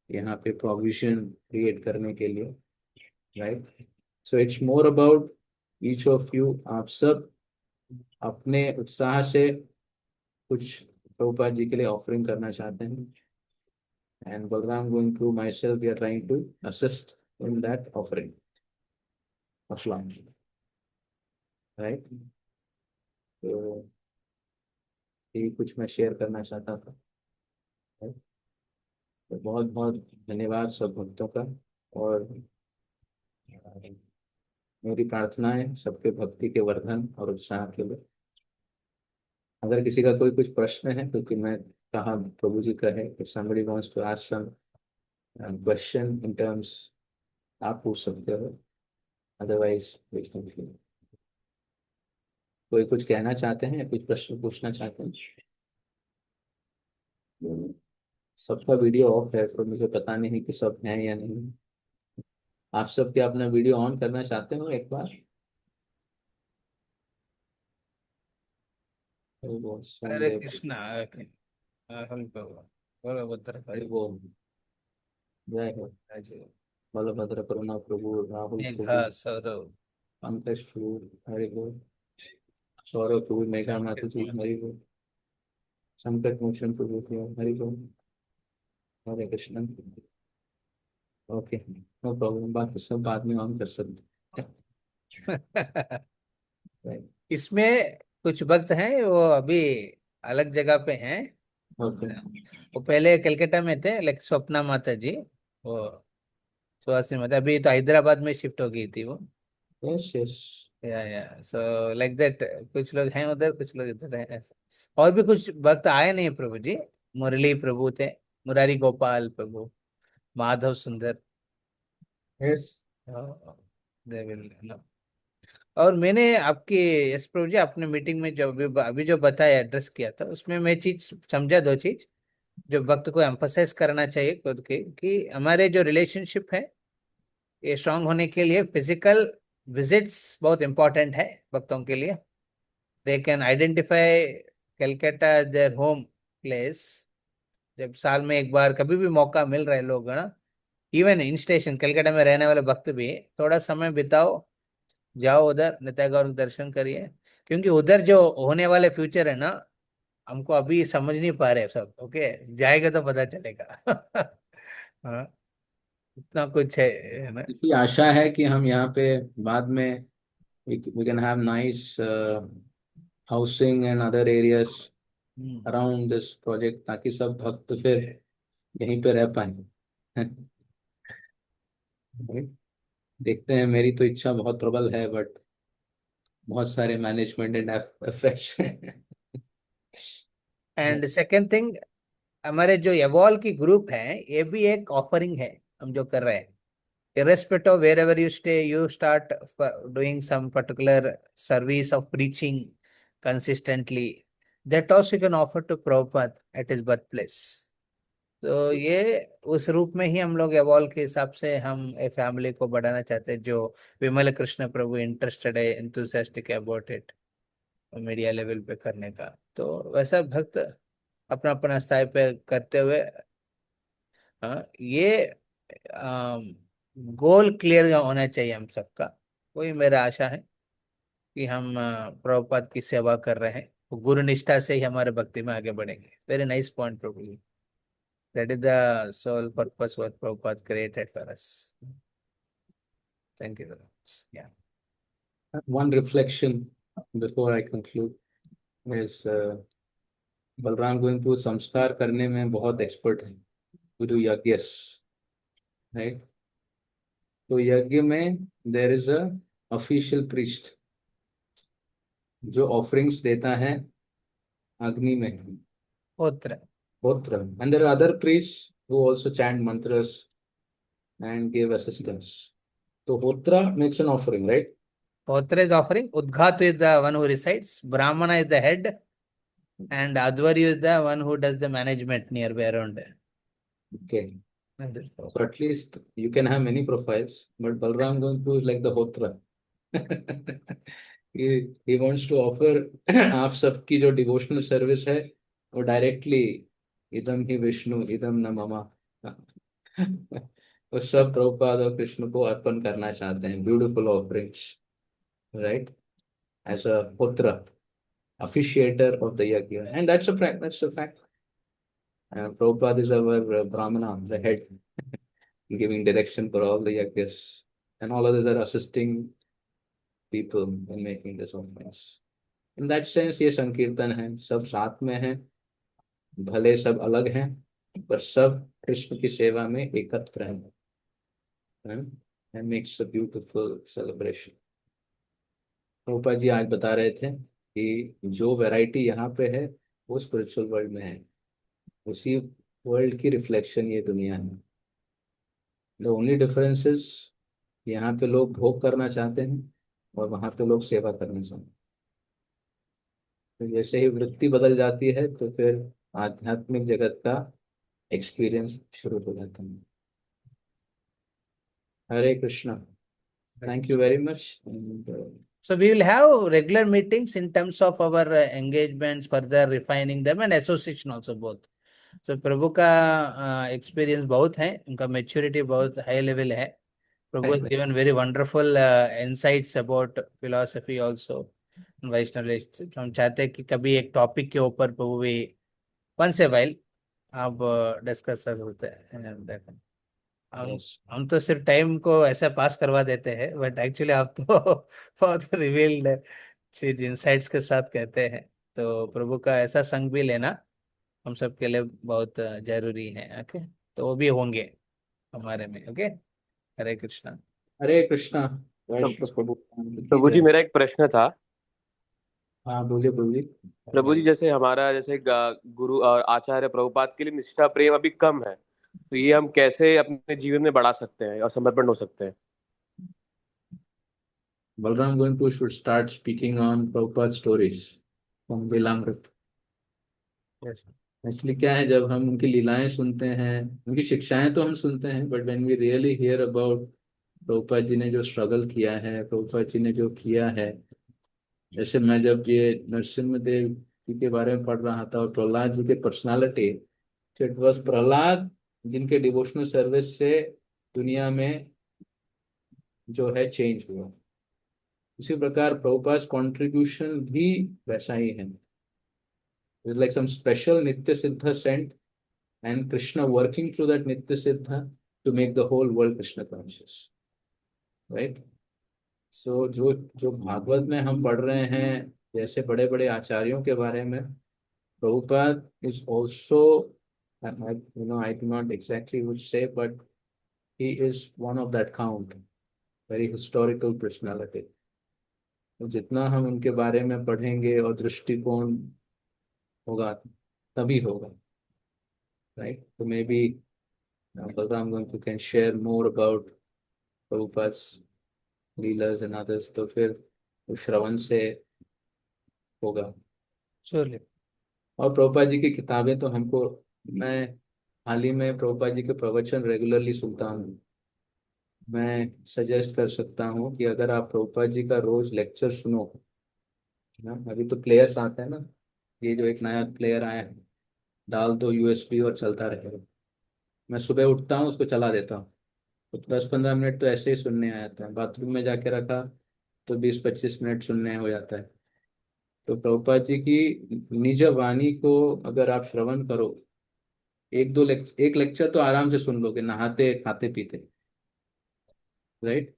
यहाँ पे प्रोविजन क्रिएट करने के लिए, right. So it's more about each of you, आप सब अपने उत्साह से कुछ प्रभुपाद जी के लिए ऑफरिंग करना चाहते हैं, and Balram going through myself we are trying to assist in that offering of launch, right. तो यही कुछ मैं शेयर करना चाहता था, right? तो बहुत बहुत धन्यवाद सब भक्तों का। और मेरी प्रार्थना है सबके भक्ति के वर्धन और उत्साह के लिए। अगर किसी का कोई कुछ प्रश्न है, क्योंकि मैं कहा प्रभु जी का है, if somebody wants to ask some question in terms, आप पूछ सकते हो, अदरवाइज कोई कुछ कहना चाहते हैं या कुछ प्रश्न पूछना चाहते हैं? सबका वीडियो ऑफ है तो मुझे पता नहीं कि सब हैं या नहीं। आप सब क्या अपना वीडियो ऑन करना चाहते हो एक बार? हरि बोल, हरे सोमदेव। कृष्णा। ओके। हम बोलो भद्र हरि भाई। बोल, जय हो। जी। बलभद्र करुणा प्रभु, राहुल मेघा प्रभु, सौरभ। पंकज प्रभु, हरि बोल। सौरभ प्रभु, मेघा माता संकेत जी, मोहन। हरि बोल। संकट मोचन प्रभु की हरि बोल। हरे कृष्ण। ओके, नो प्रॉब्लम, बाकी सब बाद में ऑन कर सकते हैं। राइट। इसमें कुछ भक्त हैं वो अभी अलग जगह पे हैं। ओके। वो पहले कलकत्ता में थे, लाइक स्वप्ना माता जी। वो सुहासिनी माता अभी तो हैदराबाद में शिफ्ट हो गई थी वो। Yes yes. या सो लाइक दैट। कुछ लोग हैं उधर, कुछ लोग इधर हैं ऐसे। और भी कुछ भक्त आए नहीं प्रभु जी। मुरली प्रभु थे, मुरारी गोपाल प्रभु, माधव सुंदर। यस। They will. और मैंने आपकी, यस प्रभु जी, आपने मीटिंग में जो अभी जो बताया, एड्रेस किया था, उसमें मैं चीज समझा, दो चीज जो वक्त को एम्फसाइज करना चाहिए खुद के, कि हमारे जो रिलेशनशिप है ये स्ट्रांग होने के लिए फिजिकल विजिट्स बहुत इंपॉर्टेंट है भक्तों के लिए। They can identify Calcutta their home place. जब साल में एक बार कभी भी मौका मिल रहा है लोग है ना, इवन इन स्टेशन कलकत्ता में रहने वाले भक्त भी थोड़ा समय बिताओ, जाओ उधर निताई गौर के दर्शन करिए। क्योंकि उधर जो होने वाले फ्यूचर है ना, हमको अभी समझ नहीं पा रहे सब। ओके, जाएगा तो पता चलेगा। हाँ, इतना कुछ है ना। इसी आशा है कि हम यहाँ पे बाद में we can have nice housing and other areas hmm. around this project, ताकि सब भक्त फिर यहीं पे रह पाए। देखते हैं, मेरी तो इच्छा बहुत प्रबल है, बट बहुत सारे मैनेजमेंट एंड इफेक्ट्स हैं। एंड सेकेंड थिंग, हमारे जो एवॉल्व की ग्रुप है ये भी एक ऑफरिंग है हम जो कर रहे हैं। irrespective of wherever you stay, you start doing some particular service of preaching consistently, that also you can offer to Prabhupada at his birthplace. तो ये उस रूप में ही हम लोग एवॉल्व के हिसाब से हम एक फैमिली को बढ़ाना चाहते हैं, जो विमल कृष्ण प्रभु इंटरेस्टेड है, enthusiastic about it, media level पे करने का। तो वैसा भक्त अपना अपना स्थाई पे करते हुए, हाँ, ये गोल क्लियर होना चाहिए हम सबका। वही मेरा आशा है कि हम प्रभुपाद की सेवा कर रहे हैं, वो गुरु निष्ठा से ही हमारे भक्ति में आगे बढ़ेंगे। Very nice point Prabhu ji. That is the sole purpose what Prabhupada created for us. Thank you very much. Yeah One reflection before I conclude is Balram Govind संस्कार करने में बहुत एक्सपर्ट है, गुरु यज्ञ, राइट। तो यज्ञ में there is a official priest जो ऑफरिंग्स देता है अग्नि में, होत्र। होत्र, and there are other priest who also chant mantras and give assistance, तो होत्रा makes an offering, right? Hotra is offering. Udghatu is the one who recites. Brahmana is the head. And Advaryu is the one who does the management nearby around. Okay. And this So at least you can have many profiles, but Balram Gangu is like the Hotra. he wants to offer आप सबकी जो devotional service है वो directly इदम ही विष्णु इदम न mama वो सब प्रभुपाद और कृष्ण को अर्पण करना चाहते हैं, beautiful offerings, right, as a पुत्र officiator of the yajna, and that's a fact. That's a fact. Prabhupada is our Brahmana, the head, giving direction for all the yajnas, and all others are assisting people in making this offerings. In that sense, ये संकीर्तन है, सब साथ में हैं, भले सब अलग हैं, पर सब कृष्ण की सेवा में एकत्र हैं, and makes a beautiful celebration. रूपा जी आज बता रहे थे कि जो वैरायटी यहाँ पे है वो स्पिरिचुअल वर्ल्ड में है, उसी वर्ल्ड की रिफ्लेक्शन ये दुनिया है. द ओनली डिफरेंस इज यहाँ पे लोग भोग करना चाहते हैं और वहाँ पे लोग सेवा करना चाहते हैं. तो जैसे ही वृत्ति बदल जाती है तो फिर आध्यात्मिक जगत का एक्सपीरियंस शुरू हो जाता है. Hare Krishna. Thank you very much. So we will have regular meetings in terms of our engagements, further refining them, and association also both. So प्रभु का experience बहुत है, उनका maturity बहुत high level है. Prabhu has given very wonderful insights about philosophy also, Vaishnav relationship. हम चाहते हैं कि कभी एक टॉपिक के ऊपर प्रभु भी once a while आप डिस्कस कर सकते हैं. हम हम तो सिर्फ टाइम को ऐसा पास करवा देते हैं, बट एक्चुअली आप तो बहुत रिवील्ड चीज इंसाइट्स के साथ कहते हैं. तो प्रभु का ऐसा संग भी लेना हम सब के लिए बहुत जरूरी है. ओके, तो वो भी होंगे हमारे में. ओके, हरे कृष्णा. हरे कृष्णा. प्रभु वैष्णव प्रभु की प्रभु जी, जय. मेरा एक प्रश्न था. हाँ बोलिए प्रभु जी. प्रभु जी, जैसे हमारा जैसे गुरु और आचार्य प्रभुपाद के लिए निष्ठा प्रेम अभी कम है, तो ये हम कैसे अपने जीवन में बढ़ा सकते हैं और समर्पण हो सकते हैं? Balram Goenku should start speaking on Prabhupada's stories from Vilamrit. Yes. Actually क्या है, जब हम उनकी लीलाएं सुनते हैं, उनकी शिक्षाएं तो हम सुनते हैं, but when we really hear about Prabhupada ji ने जो स्ट्रगल किया है, प्रभुपाद जी ने जो किया है. जैसे मैं जब ये नरसिम्हदेव जी के बारे में पढ़ रहा था और प्रहलाद जी के पर्सनालिटी, तो इट वॉज प्रहलाद जिनके डिवोशनल सर्विस से दुनिया में जो है चेंज हुआ. उसी प्रकार प्रभुपाद कंट्रीब्यूशन भी वैसा ही है. लाइक सम स्पेशल नित्य सिद्ध Saint and Krishna working through that Nitya Siddha to make the whole world Krishna conscious, right? So जो जो भागवत में हम पढ़ रहे हैं जैसे बड़े बड़े आचार्यों के बारे में, Prabhupada is also, I do not exactly would say, but he is one of that count, very historical personality. तो जितना हम उनके बारे में पढ़ेंगे और दृष्टिकोण होगा तभी होगा, right? So maybe Balram Goenku can share more about Prabhupada's leelas and others, तो फिर उस श्रवण से होगा. Surely. और प्रभुपाद जी की किताबें तो हमको, मैं हाल ही में प्रभुपाद जी के प्रवचन रेगुलरली सुनता हूँ. मैं सजेस्ट कर सकता हूँ कि अगर आप प्रभुपाद जी का रोज लेक्चर सुनो ना, अभी तो प्लेयर्स आते हैं ना, ये जो एक नया प्लेयर आया है, डाल दो यूएसबी और चलता रहेगा. मैं सुबह उठता हूँ उसको चला देता हूँ, तो 10-15 मिनट तो ऐसे ही सुनने आ जाता है. बाथरूम में जाके रखा तो 20-25 मिनट सुनने हो जाता है. तो प्रभुपाद जी की निज वाणी को अगर आप श्रवण करो, एक लेक्चर तो आराम से सुन लोगे नहाते खाते पीते, राइट.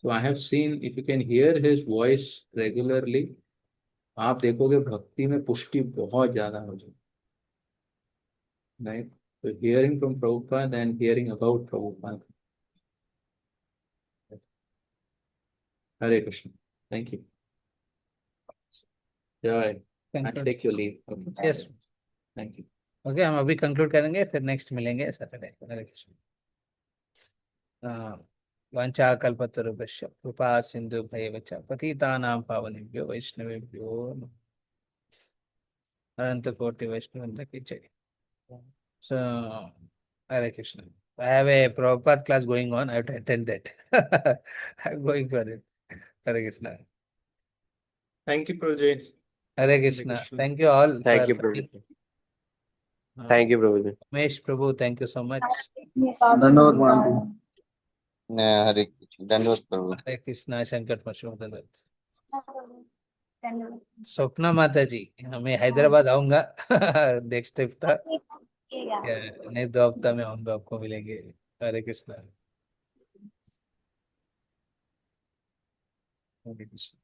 तो I have seen, if you can hear his voice regularly, आप देखोगे भक्ति में पुष्टि बहुत ज्यादा हो जाए, राइट. तो hearing from Prabhupada and hearing about Prabhupada. Hare Krishna. Thank you. जय. Thank I you. Take your leave. Yes. Thank you. Okay, हम अभी कंक्लूड करेंगे, फिर नेक्स्ट मिलेंगे सैटरडे. हरे कृष्ण. वाञ्छाकल्पतरुभ्यश्च कृपा सिन्धुभ्येव च पतितानां पावनेभ्यो वैष्णवेभ्यो नमः। अनंत कोटि वैष्णव की जय। So, Hare Krishna. I have a Prabhupada class going on. I have to attend that. I'm going for it. Hare Krishna. Thank you, Prabhuji. Hare Hare Krishna. Krishna. Thank you all thank for you Prabhu coming. Ji. Thank you Prabhu ji. Ramesh Prabhu, thank you so much. धन्यवाद महाराज। हरे कृष्ण, धन्यवाद प्रभु। Hare Krishna, संकट मोचन। स्वप्ना माता जी, मैं हैदराबाद आऊंगा next हफ्ता, नहीं 2 हफ्ता में आऊंगा, आपको मिलेंगे। हरे कृष्णा। हरे कृष्णा।